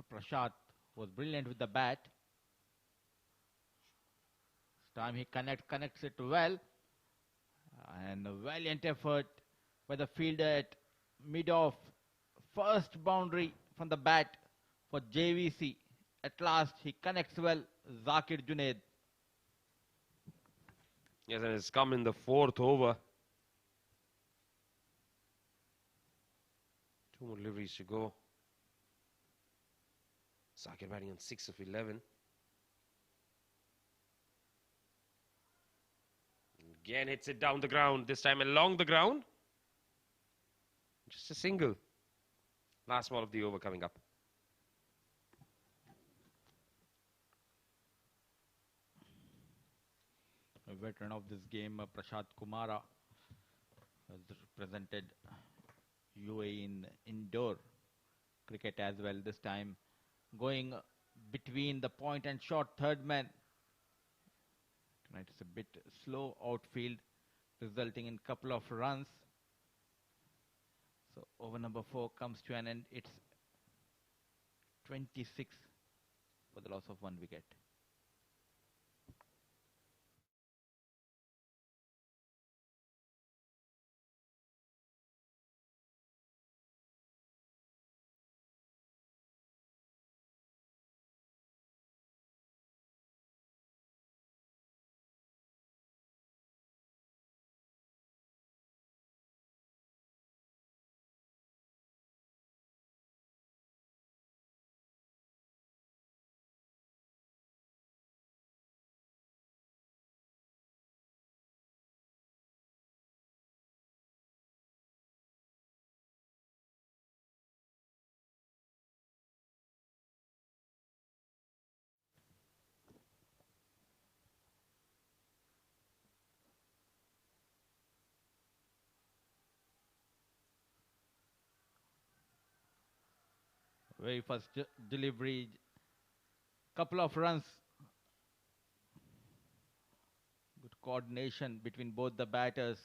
Prasad, was brilliant with the bat. This time he connects it well. And a valiant effort by the fielder at mid-off. First boundary from the bat for JVC. At last he connects well. Zakir Junaid. Yes, and it's come in the fourth over. Two more deliveries to go. Zakir batting on 6 of 11. Again hits it down the ground, this time along the ground. Just a single. Last ball of the over coming up. A veteran of this game, Prashad Kumara, has represented UAE in indoor cricket as well. This time going between the point and short third man. Tonight it's a bit slow outfield, resulting in couple of runs. So over number 4 comes to an end. It's 26 for the loss of 1 wicket. Very first delivery, couple of runs. Good coordination between both the batters.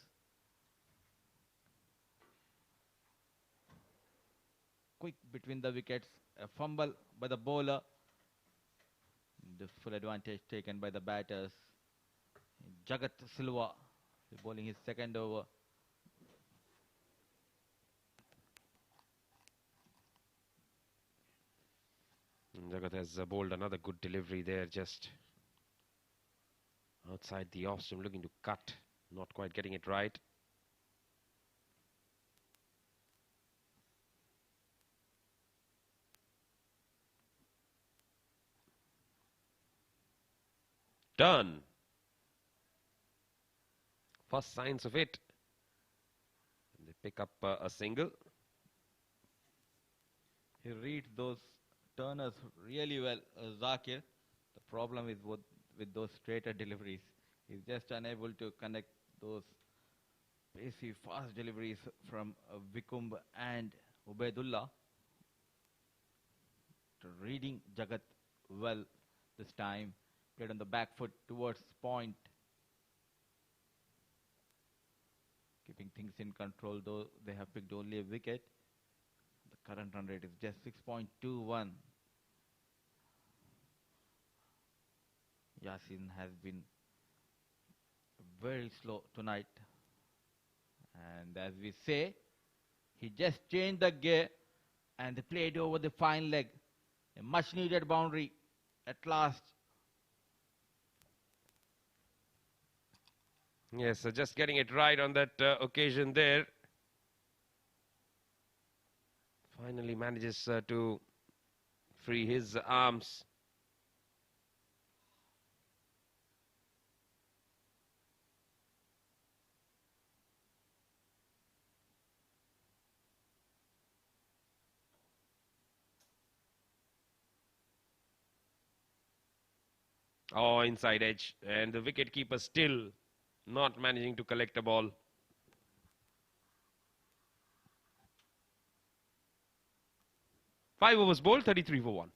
Quick between the wickets, a fumble by the bowler. The full advantage taken by the batters. Jagat Silva bowling his second over. Jagat has bowled another good delivery there, just outside the off stump, looking to cut, not quite getting it right. Done. First signs of it. And they pick up a single. He reads those turners really well, Zakir. The problem is with those straighter deliveries. He's just unable to connect those pacey, fast deliveries from Vikumb and Ubaidullah. Reading Jagat well this time. Played on the back foot towards point. Keeping things in control, though they have picked only a wicket. The current run rate is just 6.21. Yasin has been very slow tonight. And as we say, He just changed the gear and they played over the fine leg. A much needed boundary at last. Yes, so just getting it right on that occasion there. Finally manages to free his arms. Oh, inside edge. And the wicketkeeper still not managing to collect a ball. Five overs bowled, 33 for 1.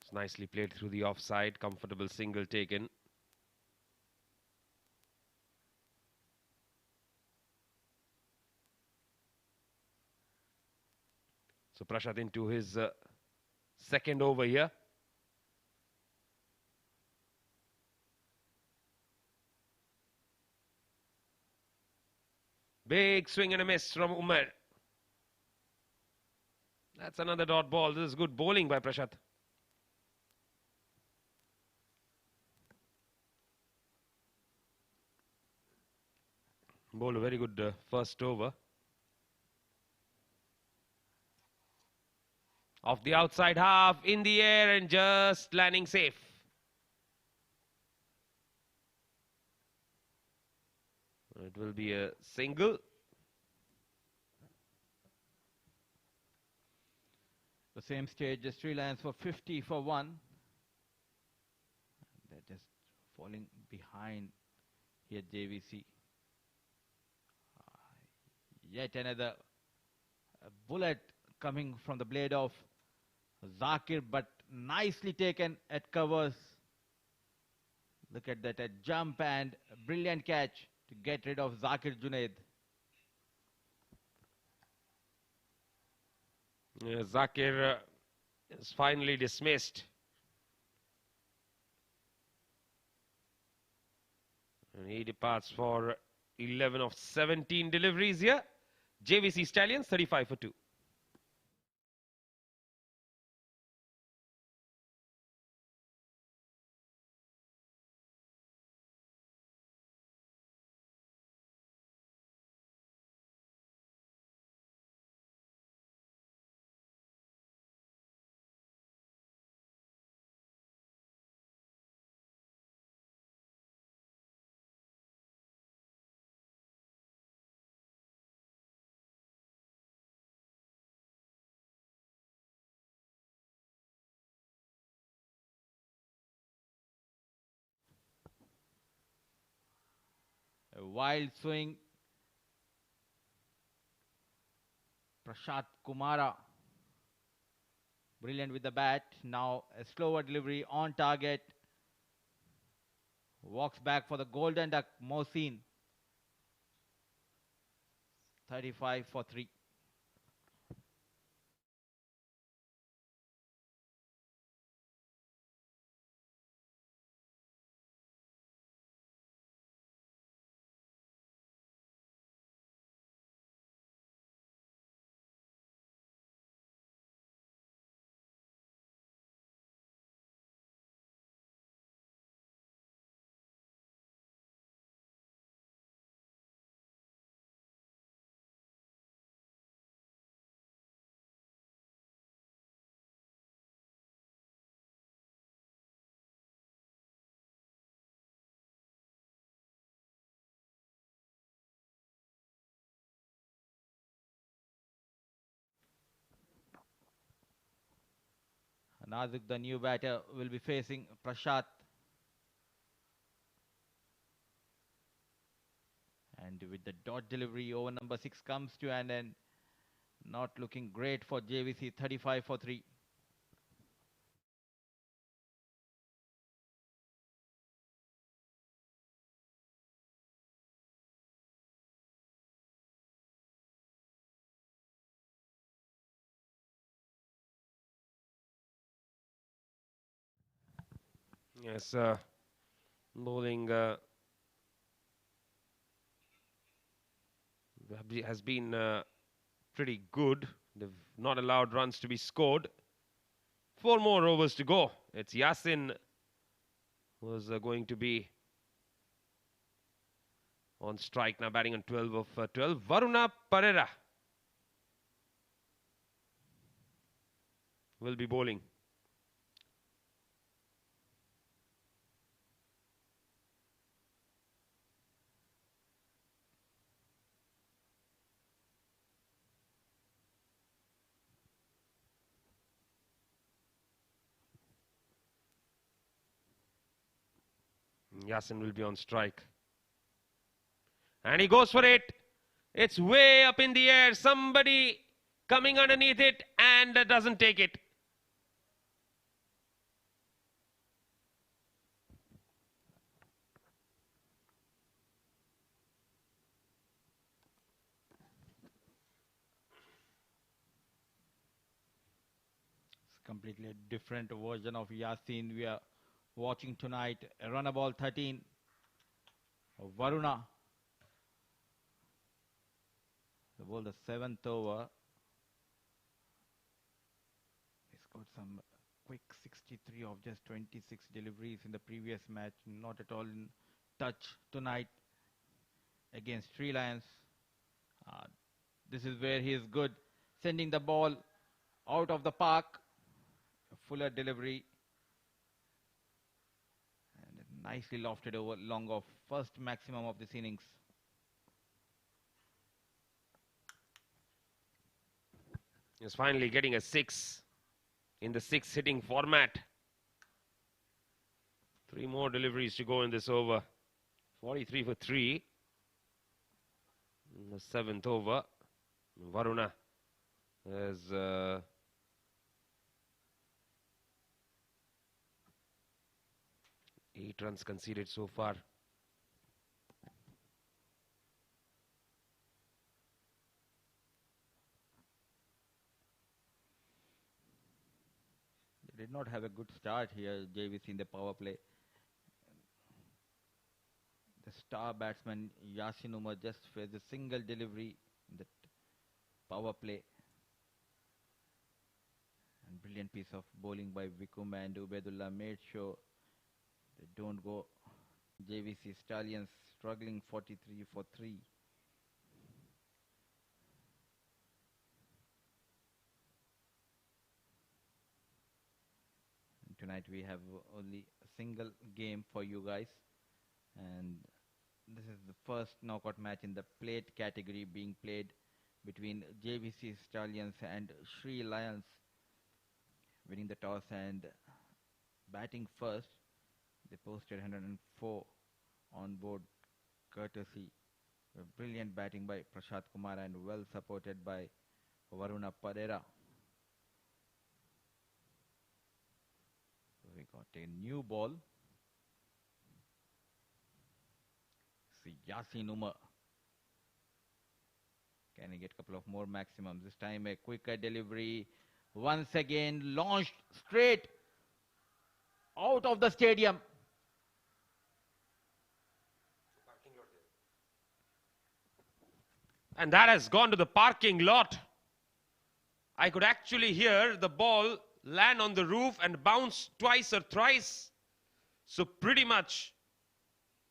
It's nicely played through the offside. Comfortable single taken. So Prashad into his second over here. Big swing and a miss from Umar. That's another dot ball. This is good bowling by Prashad. Bowled a very good first over. Off the outside half, in the air and just landing safe. It will be a single. The same stage, the Sri Lions for 50 for 1. They're just falling behind here, JVC. Yet another bullet coming from the blade of Zakir, but nicely taken at covers. Look at that, a jump and a brilliant catch to get rid of Zakir Junaid. Yeah, Zakir is finally dismissed. And he departs for 11 of 17 deliveries here. JVC Stallions 35 for 2. A wild swing. Prashad Kumara. Brilliant with the bat. Now a slower delivery on target. Walks back for the golden duck, Mohsin. 35 for 3. Nazik, the new batter, will be facing Prashad. with the dot delivery. Over number 6 comes to an end. Not looking great for JVC, 35 for 3. Yes, bowling has been pretty good. They've not allowed runs to be scored. 4 more overs to go. It's Yasin who's going to be on strike now, batting on 12 of 12. Varuna Pereira will be bowling. Yasin will be on strike. And he goes for it. It's way up in the air. Somebody coming underneath it and doesn't take it. It's completely a different version of Yasin we are watching tonight. A runner ball 13. Varuna. The ball the 7th over. He scored some quick 63 of just 26 deliveries in the previous match. Not at all in touch tonight against Sri Lions. This is where he is good. Sending the ball out of the park. A fuller delivery. And nicely lofted over long off. First maximum of this innings. He's finally getting a 6 in the 6 hitting format. 3 more deliveries to go in this over. 43 for 3 in the 7th over. Varuna has 8 runs conceded so far. They did not have a good start here, JVC, in the power play. The star batsman Yasin Umar just faced a single delivery in the power play. And brilliant piece of bowling by Vikum and Ubaidullah made sure they don't go. JVC Stallions struggling 43 for 3. And tonight we have only a single game for you guys. And this is the first knockout match in the plate category being played between JVC Stallions and Sri Lions, winning the toss and batting first. They posted 104 on board, courtesy of brilliant batting by Prashad Kumar and well supported by Varuna Pereira. So we got a new ball. See Yasin Umar. Can he get a couple of more maximums? This time a quicker delivery. Once again launched straight out of the stadium. And that has gone to the parking lot. I could actually hear the ball land on the roof and bounce twice or thrice. So pretty much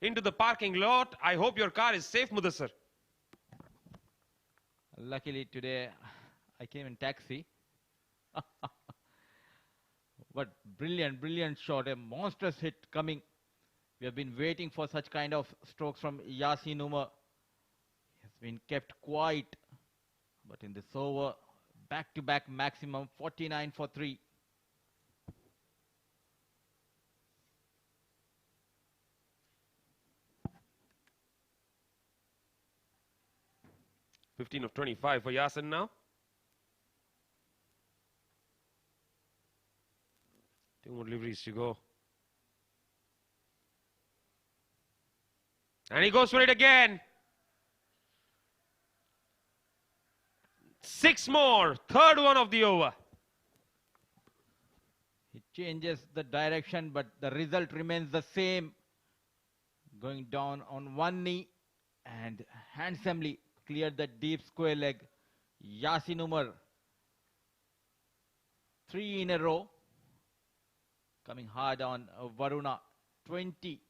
into the parking lot. I hope your car is safe, Mudassar. Luckily today I came in taxi. But brilliant shot, a monstrous hit coming. We have been waiting for such kind of strokes from Yasin Umar. He has been kept quiet. But in this over, back-to-back maximum, 49 for 3. 15 of 25 for Yasin now. 2 more deliveries to go. And he goes for it again. 6 more. Third one of the over. He changes the direction, but the result remains the same. Going down on one knee and handsomely cleared the deep square leg. Yasin Umar. 3 in a row. Coming hard on Varuna. 20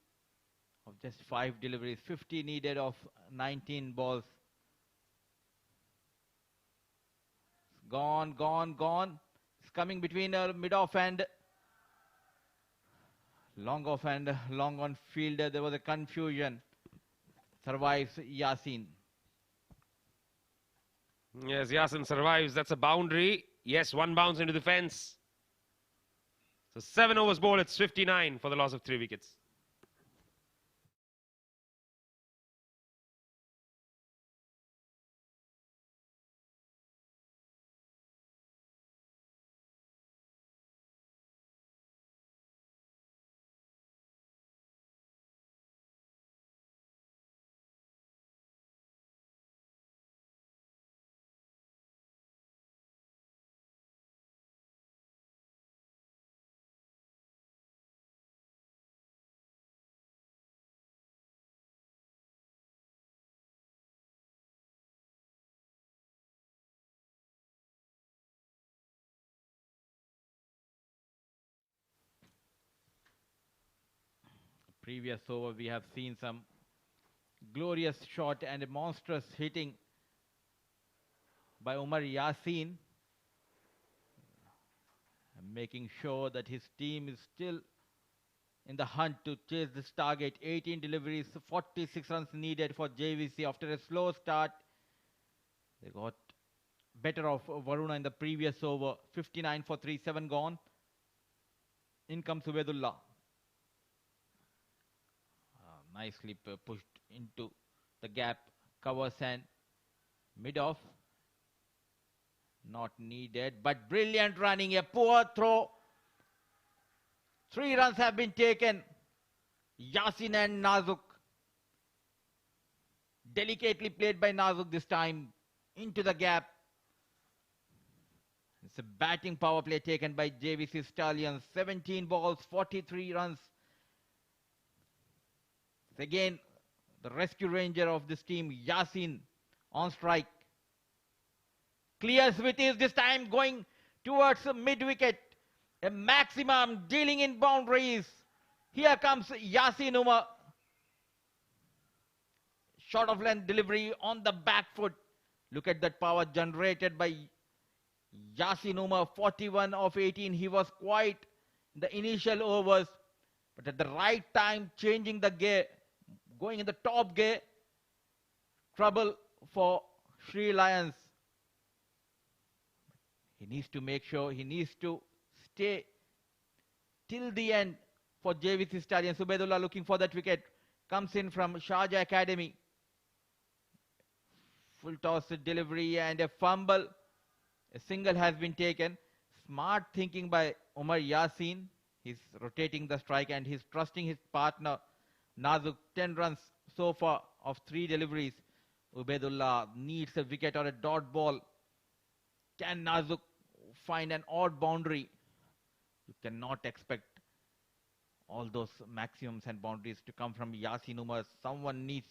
of just 5 deliveries. 50 needed of 19 balls. Gone, gone, gone. It's coming between mid-off and long-off and long-on field. There was a confusion. Survives Yasin. Yes, Yasin survives. That's a boundary. Yes, 1 bounce into the fence. So 7 overs bowled. It's 59 for the loss of 3 wickets. Previous over, we have seen some glorious shot and a monstrous hitting by Umar Yasin, making sure that his team is still in the hunt to chase this target. 18 deliveries, 46 runs needed for JVC after a slow start. They got better of Varuna in the previous over. 59 for 3, 7 gone. In comes Ubaidullah. Nicely pushed into the gap, covers and mid-off. Not needed, but brilliant running, a poor throw. 3 runs have been taken. Yasin and Nazuk. Delicately played by Nazuk this time, into the gap. It's a batting power play taken by JVC Stallions. 17 balls, 43 runs. Again, the rescue ranger of this team, Yasin, on strike. Clears with ease this time, going towards mid-wicket. A maximum, dealing in boundaries. Here comes Yasin Umar. Short of length delivery on the back foot. Look at that power generated by Yasin Umar. 41 of 18. He was quiet in the initial overs, but at the right time, changing the gear. Going in the top gear, trouble for Sri Lions. He needs to make sure, he needs to stay till the end for JVC Stallions. Ubaidullah looking for that wicket. Comes in from Sharjah Academy. Full toss delivery and a fumble. A single has been taken. Smart thinking by Umar Yasin. He's rotating the strike and he's trusting his partner Nazuk. 10 runs so far of 3 deliveries. Ubaidullah needs a wicket or a dot ball. Can Nazuk find an odd boundary? You cannot expect all those maximums and boundaries to come from Yasin Umar. Someone needs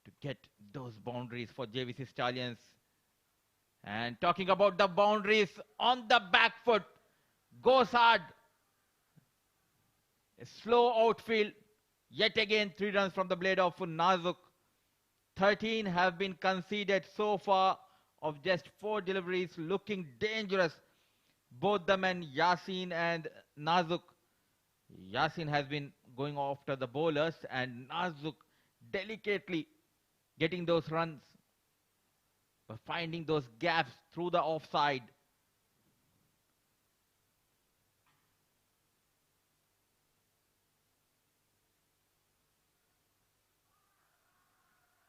to get those boundaries for JVC Stallions. And talking about the boundaries, on the back foot, goes hard. A slow outfield. Yet again, 3 runs from the blade of Nazuk. 13 have been conceded so far of just 4 deliveries, looking dangerous. Both the men, Yasin and Nazuk. Yasin has been going after the bowlers and Nazuk delicately getting those runs, finding those gaps through the offside.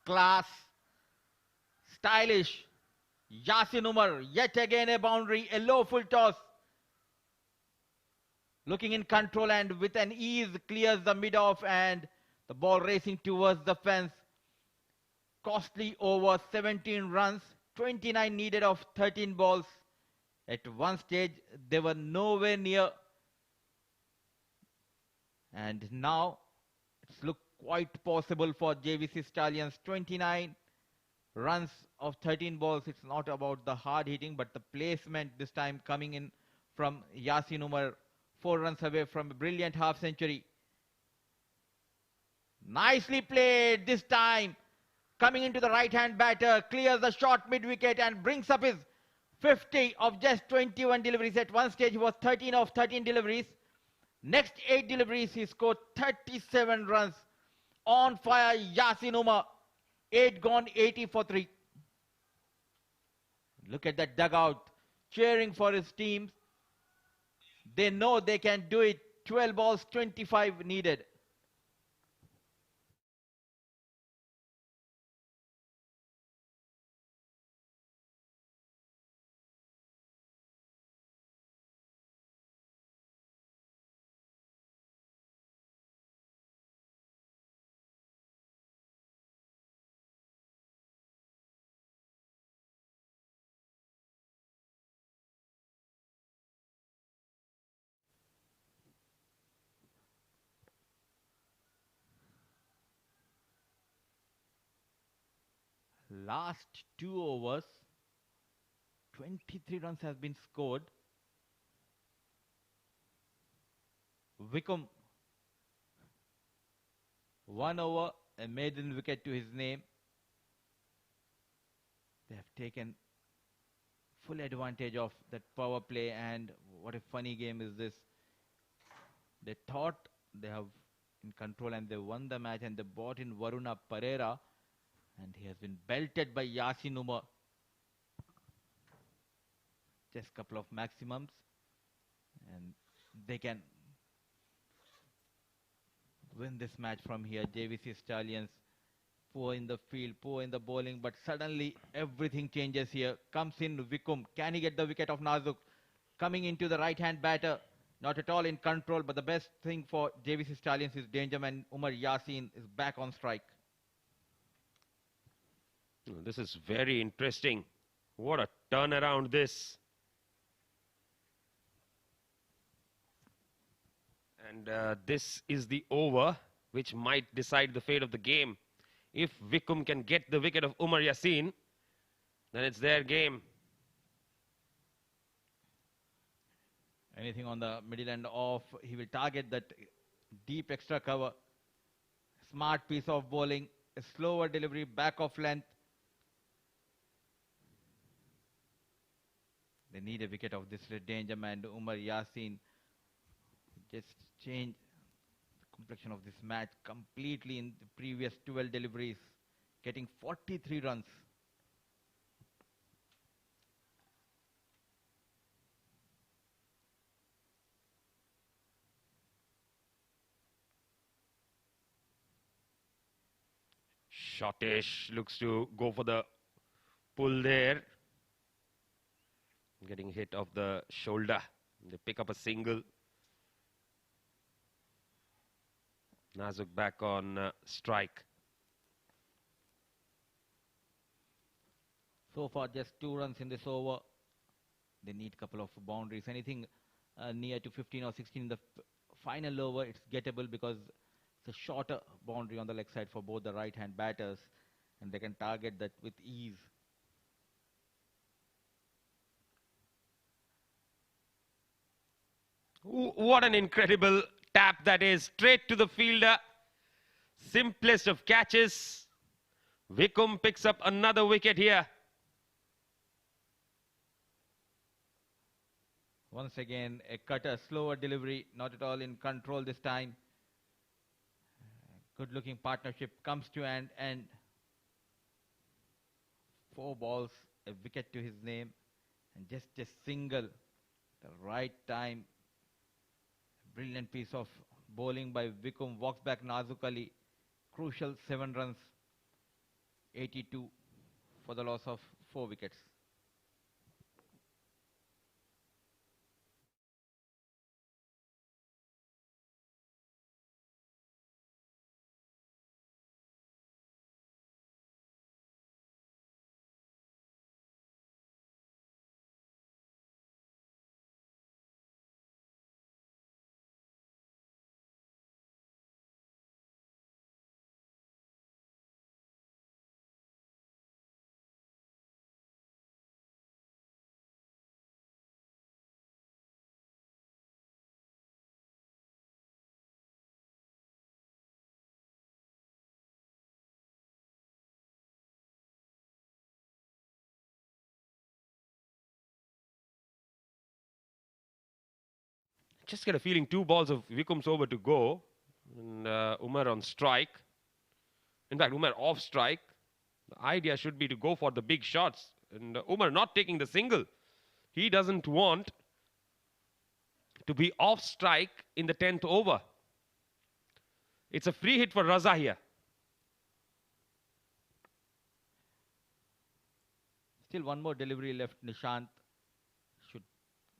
Class stylish. Yasin Umar, yet again a boundary, a low full toss. Looking in control and with an ease clears the mid off and the ball racing towards the fence. Costly over 17 runs, 29 needed of 13 balls. At one stage, they were nowhere near. And now, it's looked quite possible for JVC Stallions. 29 runs of 13 balls. It's not about the hard hitting, but the placement this time coming in from Yasin Umar. 4 runs away from a brilliant half century. Nicely played this time. Coming into the right-hand batter, clears the short mid-wicket and brings up his 50 of just 21 deliveries. At one stage, he was 13 of 13 deliveries. Next 8 deliveries, he scored 37 runs. On fire, Yasin Umar. 8 gone, 80 for 3. Look at that dugout, cheering for his team. They know they can do it. 12 balls, 25 needed. Last 2 overs, 23 runs has been scored. Wickham, 1 over, a maiden wicket to his name. They have taken full advantage of that power play, and what a funny game is this. They thought they have in control and they won the match, and they brought in Varuna Pereira, and he has been belted by Yasin Umar. Just couple of maximums, and they can win this match from here. JVC Stallions, poor in the field, poor in the bowling, but suddenly everything changes here. Comes in Wickham. Can he get the wicket of Nazuk? Coming into the right-hand batter. Not at all in control, but the best thing for JVC Stallions is Dangerman. Umar Yasin is back on strike. This is very interesting. What a turnaround this. And this is the over which might decide the fate of the game. If Wickham can get the wicket of Umar Yasin, then it's their game. Anything on the middle and off, he will target that deep extra cover. Smart piece of bowling, a slower delivery, back of length. They need a wicket of this danger man. Umar Yasin just changed the complexion of this match completely in the previous 12 deliveries, getting 43 runs. Shortish looks to go for the pull there. Getting hit off the shoulder. They pick up a single. Nazuk back on strike. So far, just 2 runs in this over. They need a couple of boundaries. Anything near to 15 or 16 in the final over, it's gettable because it's a shorter boundary on the leg side for both the right-hand batters, and they can target that with ease. What an incredible tap that is. Straight to the fielder. Simplest of catches. Wickham picks up another wicket here. Once again, a cutter, slower delivery, not at all in control this time. Good looking partnership comes to an end. 4 balls, a wicket to his name, and just a single. The right time. Brilliant piece of bowling by Wickham. Walks back Nazuk Ali. Crucial 7 runs. 82 for the loss of 4 wickets. Just get a feeling 2 balls of Vikum's over to go. And Umar on strike. In fact, Umar off strike. The idea should be to go for the big shots. And Umar not taking the single. He doesn't want to be off strike in the 10th over. It's a free hit for Raza here. Still one more delivery left. Nishant should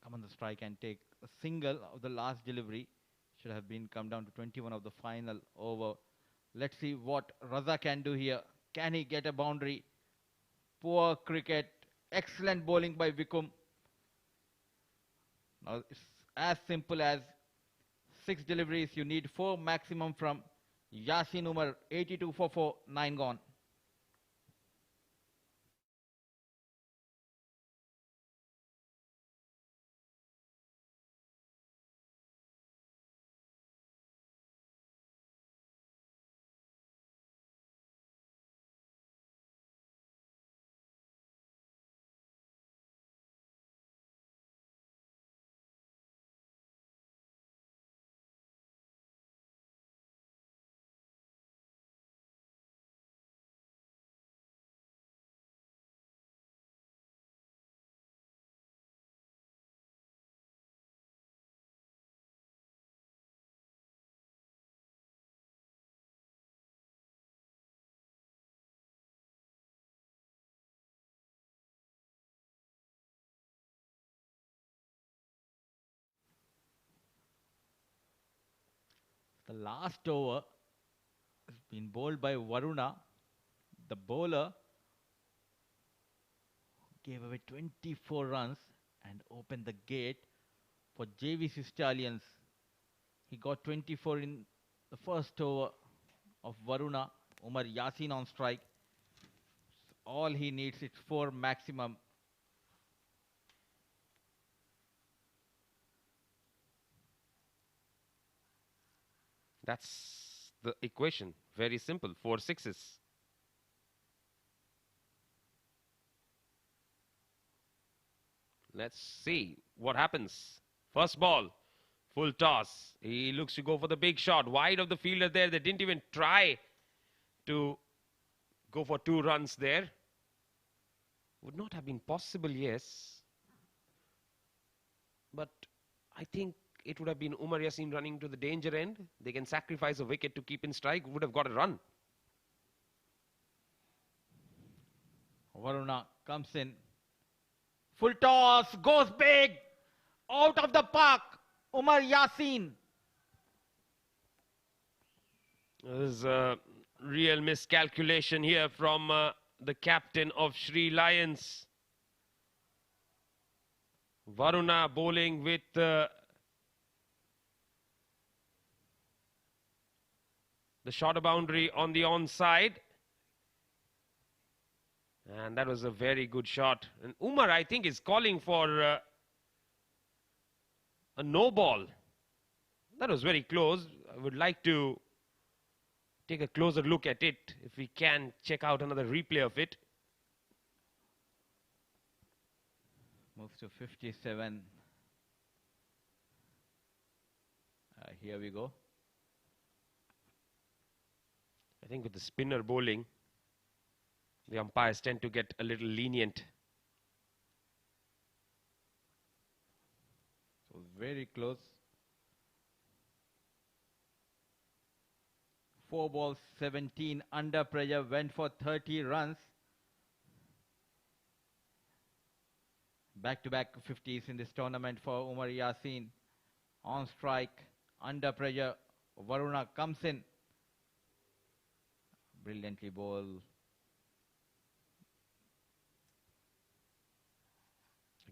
come on the strike and take a single of the last delivery. Should have been come down to 21 of the final over. Let's see what Raza can do here. Can he get a boundary? Poor cricket. Excellent bowling by Vikum. Now it's as simple as 6 deliveries. You need 4 maximum from Yasin Umar. 82 for 4, 9 gone. The last over has been bowled by Varuna. The bowler gave away 24 runs and opened the gate for JVC Stallions. He got 24 in the first over of Varuna. Umar Yasin on strike. All he needs is 4 maximum. That's the equation. Very simple. 4 sixes. Let's see what happens. First ball. Full toss. He looks to go for the big shot. Wide of the fielder there. They didn't even try to go for 2 runs there. Would not have been possible, yes. But I think it would have been Umar Yasin running to the danger end. They can sacrifice a wicket to keep in strike. Would have got a run. Varuna comes in. Full toss. Goes big. Out of the park. Umar Yasin. There's a real miscalculation here from the captain of Sri Lions. Varuna bowling with the shorter boundary on the onside. And that was a very good shot. And Umar, I think, is calling for a no ball. That was very close. I would like to take a closer look at it. If we can check out another replay of it. Moves to 57. Here we go. I think with the spinner bowling, the umpires tend to get a little lenient. So very close. 4 balls, 17 under pressure, went for 30 runs. Back-to-back 50s in this tournament for Umar Yasin. On strike, under pressure, Varuna comes in. Brilliantly bowled.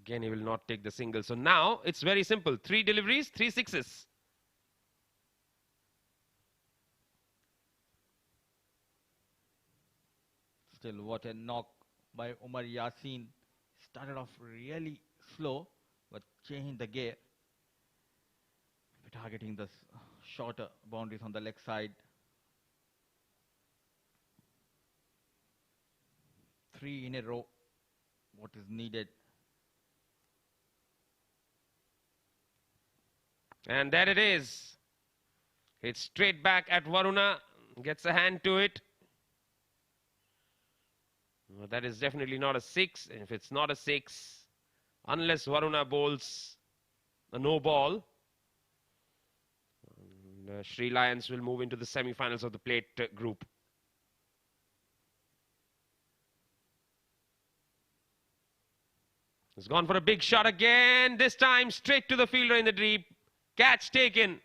Again, he will not take the single. So now it's very simple. 3 deliveries, 3 sixes. Still, what a knock by Umar Yasin. Started off really slow, but changed the gear. Targeting the shorter boundaries on the leg side. 3 in a row. What is needed. And there it is. It's straight back at Varuna. Gets a hand to it. Well, that is definitely not a 6. And if it's not a 6, unless Varuna bowls a no ball, Sri Lions will move into the semi-finals of the plate group. He's gone for a big shot again. This time straight to the fielder in the deep. Catch taken.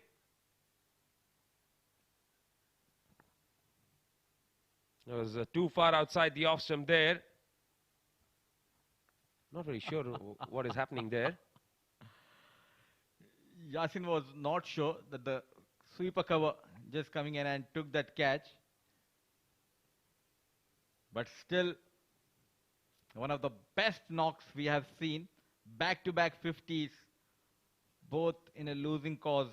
That was too far outside the off stump there. Not very sure what is happening there. Yasin was not sure that the sweeper cover just coming in and took that catch. But still, one of the best knocks we have seen. Back-to-back 50s, both in a losing cause,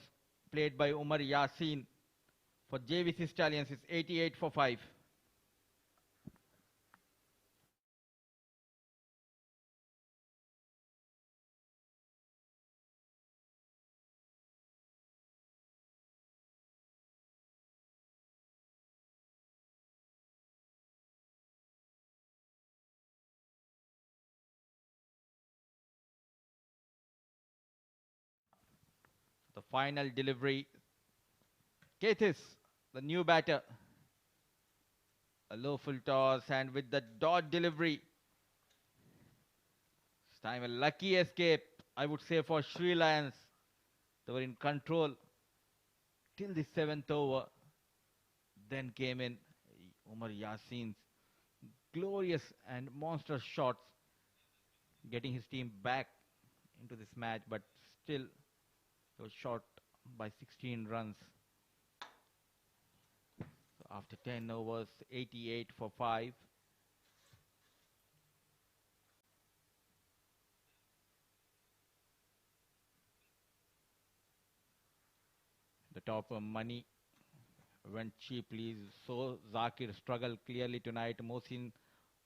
played by Umar Yasin. For JVC Stallions, it's 88 for 5. The final delivery. Ketis, the new batter. A low full toss and with the dot delivery. This time a lucky escape, I would say, for Sri Lions. They were in control till the 7th over. Then came in Umar Yasin's glorious and monstrous shots, getting his team back into this match, but still he was short by 16 runs. So after 10 overs, 88 for 5. The top money went cheaply, so Zakir struggled clearly tonight. Mohsin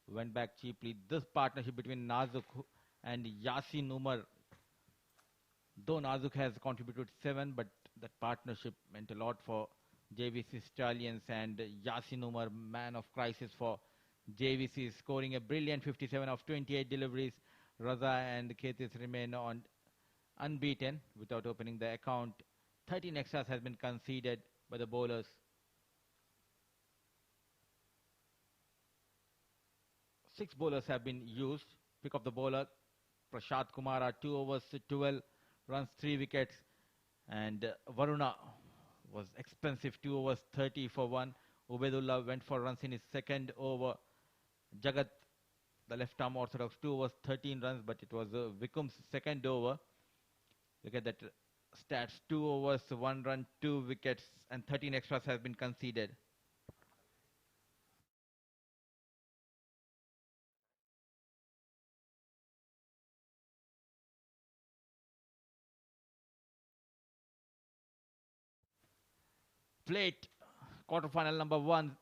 went back cheaply. This partnership between Nazuk and Yasin Umar, though Nazuk has contributed 7, but that partnership meant a lot for JVC Stallions, and Yasin Umar, man of crisis for JVC, scoring a brilliant 57 of 28 deliveries. Raza and Ketis remain on unbeaten without opening the account. 13 extras has been conceded by the bowlers. 6 bowlers have been used. Pick up the bowler, Prashad Kumara, 2 overs, 12 runs, 3 wickets. And Varuna was expensive, 2 overs, 30 for 1. Ubaidullah went for runs in his second over. Jagat, the left-arm orthodox, 2 overs, 13 runs, but it was Vikum's second over. Look at that stats, 2 overs, 1 run, 2 wickets, and 13 extras have been conceded. Plate, quarterfinal number 1.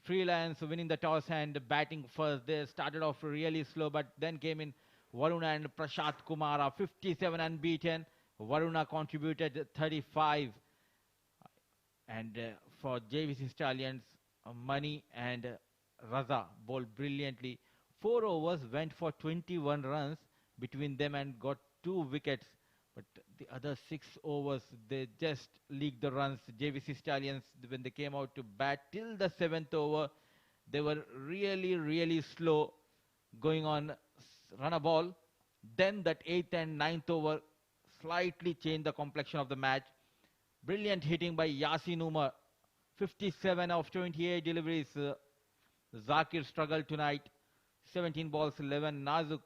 Sri Lions winning the toss and batting first. They started off really slow, but then came in Varuna and Prashad Kumara, 57 unbeaten. Varuna contributed 35. And for JVC Stallions, Mani and Raza bowled brilliantly. 4 overs went for 21 runs between them and got 2 wickets. But the other 6 overs, they just leaked the runs. JVC Stallions, when they came out to bat till the 7th over, they were really, really slow going on run a ball. Then that 8th and 9th over slightly changed the complexion of the match. Brilliant hitting by Yasin Umar. 57 of 28 deliveries. Zakir struggled tonight. 17 balls, 11. Nazuk,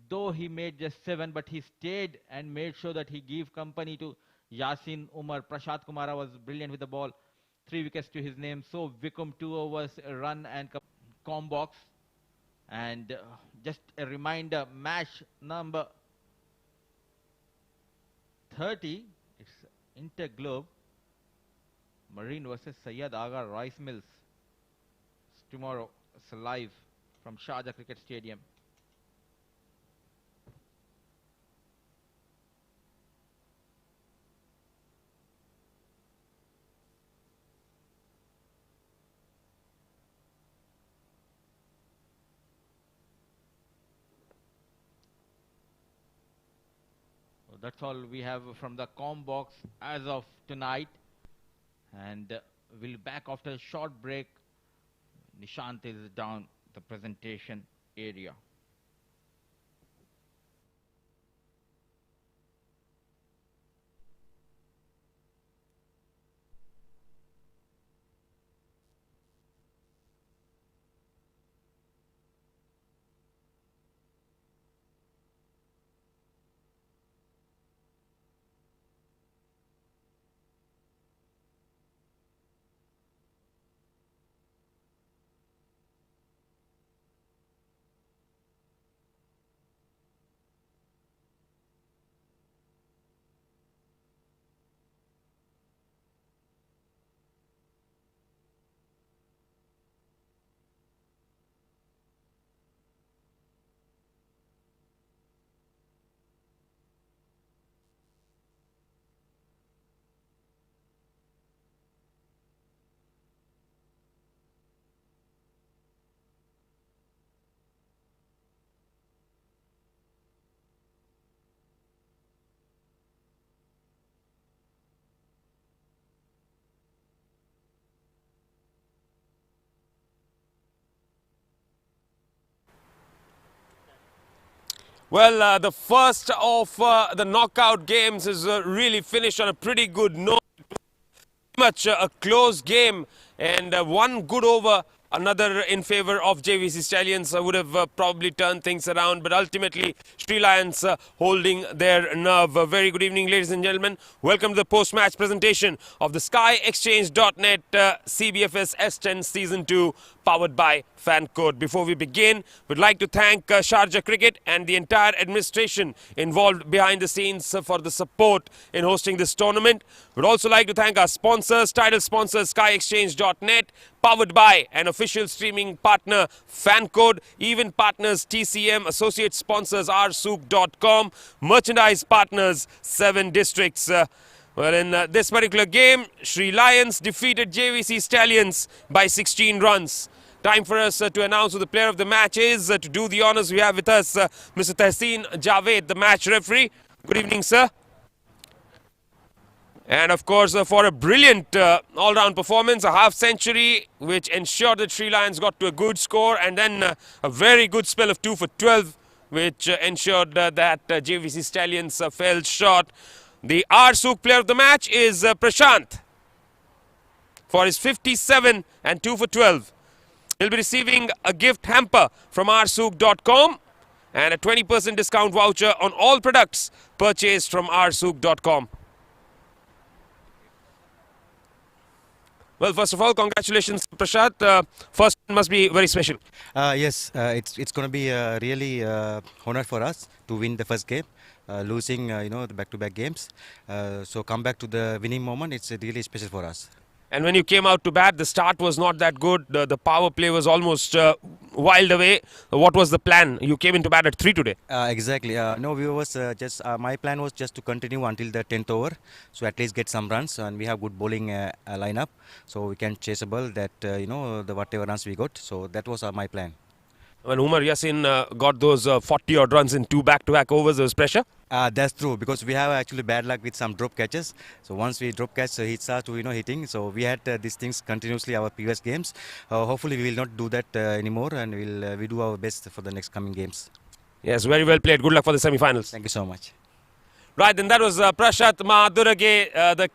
though he made just 7, but he stayed and made sure that he gave company to Yasin Umar. Prashant Kumara was brilliant with the ball. 3 wickets to his name. So Vikum 2 overs, a run and combox. And just a reminder, match number 30, it's Interglobe, Marine versus Syed Aga Rice Mills. It's tomorrow, it's live from Sharjah Cricket Stadium. So that's all we have from the com box as of tonight. And we'll be back after a short break. Nishant is down the presentation area. Well, the first of the knockout games is really finished on a pretty good note. Much a close game, and one good over, another in favor of JVC Stallions would have probably turned things around, but ultimately Sri Lions holding their nerve. Very good evening, ladies and gentlemen. Welcome to the post-match presentation of the SkyExchange.net CBFS T10 Season 2, powered by FanCode. Before we begin, we'd like to thank Sharjah Cricket and the entire administration involved behind the scenes for the support in hosting this tournament. We'd also like to thank our sponsors, title sponsors SkyExchange.net, powered by an official streaming partner FanCode, even partners TCM, associate sponsors rsook.com, merchandise partners 7 Districts. Well, in this particular game, Sri Lions defeated JVC Stallions by 16 runs. Time for us to announce who the player of the match is. To do the honours, we have with us Mr. Tehseen Javed, the match referee. Good evening, sir. And of course, for a brilliant all-round performance, a half century, which ensured that Sri Lions got to a good score, and then a very good spell of 2 for 12, which ensured that JVC Stallions fell short. The rsook player of the match is Prashant for his 57 and 2 for 12. He'll be receiving a gift hamper from rsook.com and a 20% discount voucher on all products purchased from rsook.com. Well, first of all, congratulations, Prashant. First must be very special. Yes, it's going to be really honor for us to win the first game, losing the back-to-back games. So come back to the winning moment. It's really special for us. And when you came out to bat, the start was not that good. The power play was almost wild away. What was the plan? You came into bat at 3 today. Exactly. No, we was just my plan was just to continue until the 10th over, so at least get some runs, and we have good bowling lineup, so we can chase a ball that the whatever runs we got. So that was my plan. When Umar Yasin got those 40 odd runs in 2 back-to-back overs, there was pressure. That's true, because we have actually bad luck with some drop catches. So once we drop catch, he starts to hitting. So we had these things continuously our previous games. Hopefully we will not do that anymore, and we do our best for the next coming games. Yes, very well played. Good luck for the semi-finals. Thank you so much. Right, then that was Prashat Madurage, the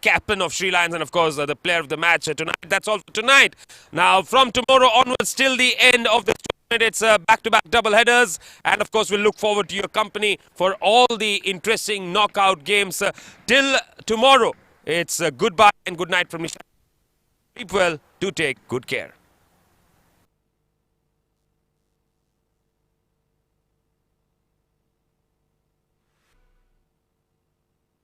captain of Sri Lions and of course the player of the match tonight. That's all for tonight. Now from tomorrow onwards till the end of the tournament, it's back-to-back double headers, and of course we'll look forward to your company for all the interesting knockout games. Till tomorrow, it's goodbye and good night from Nishan. Keep well, do take good care.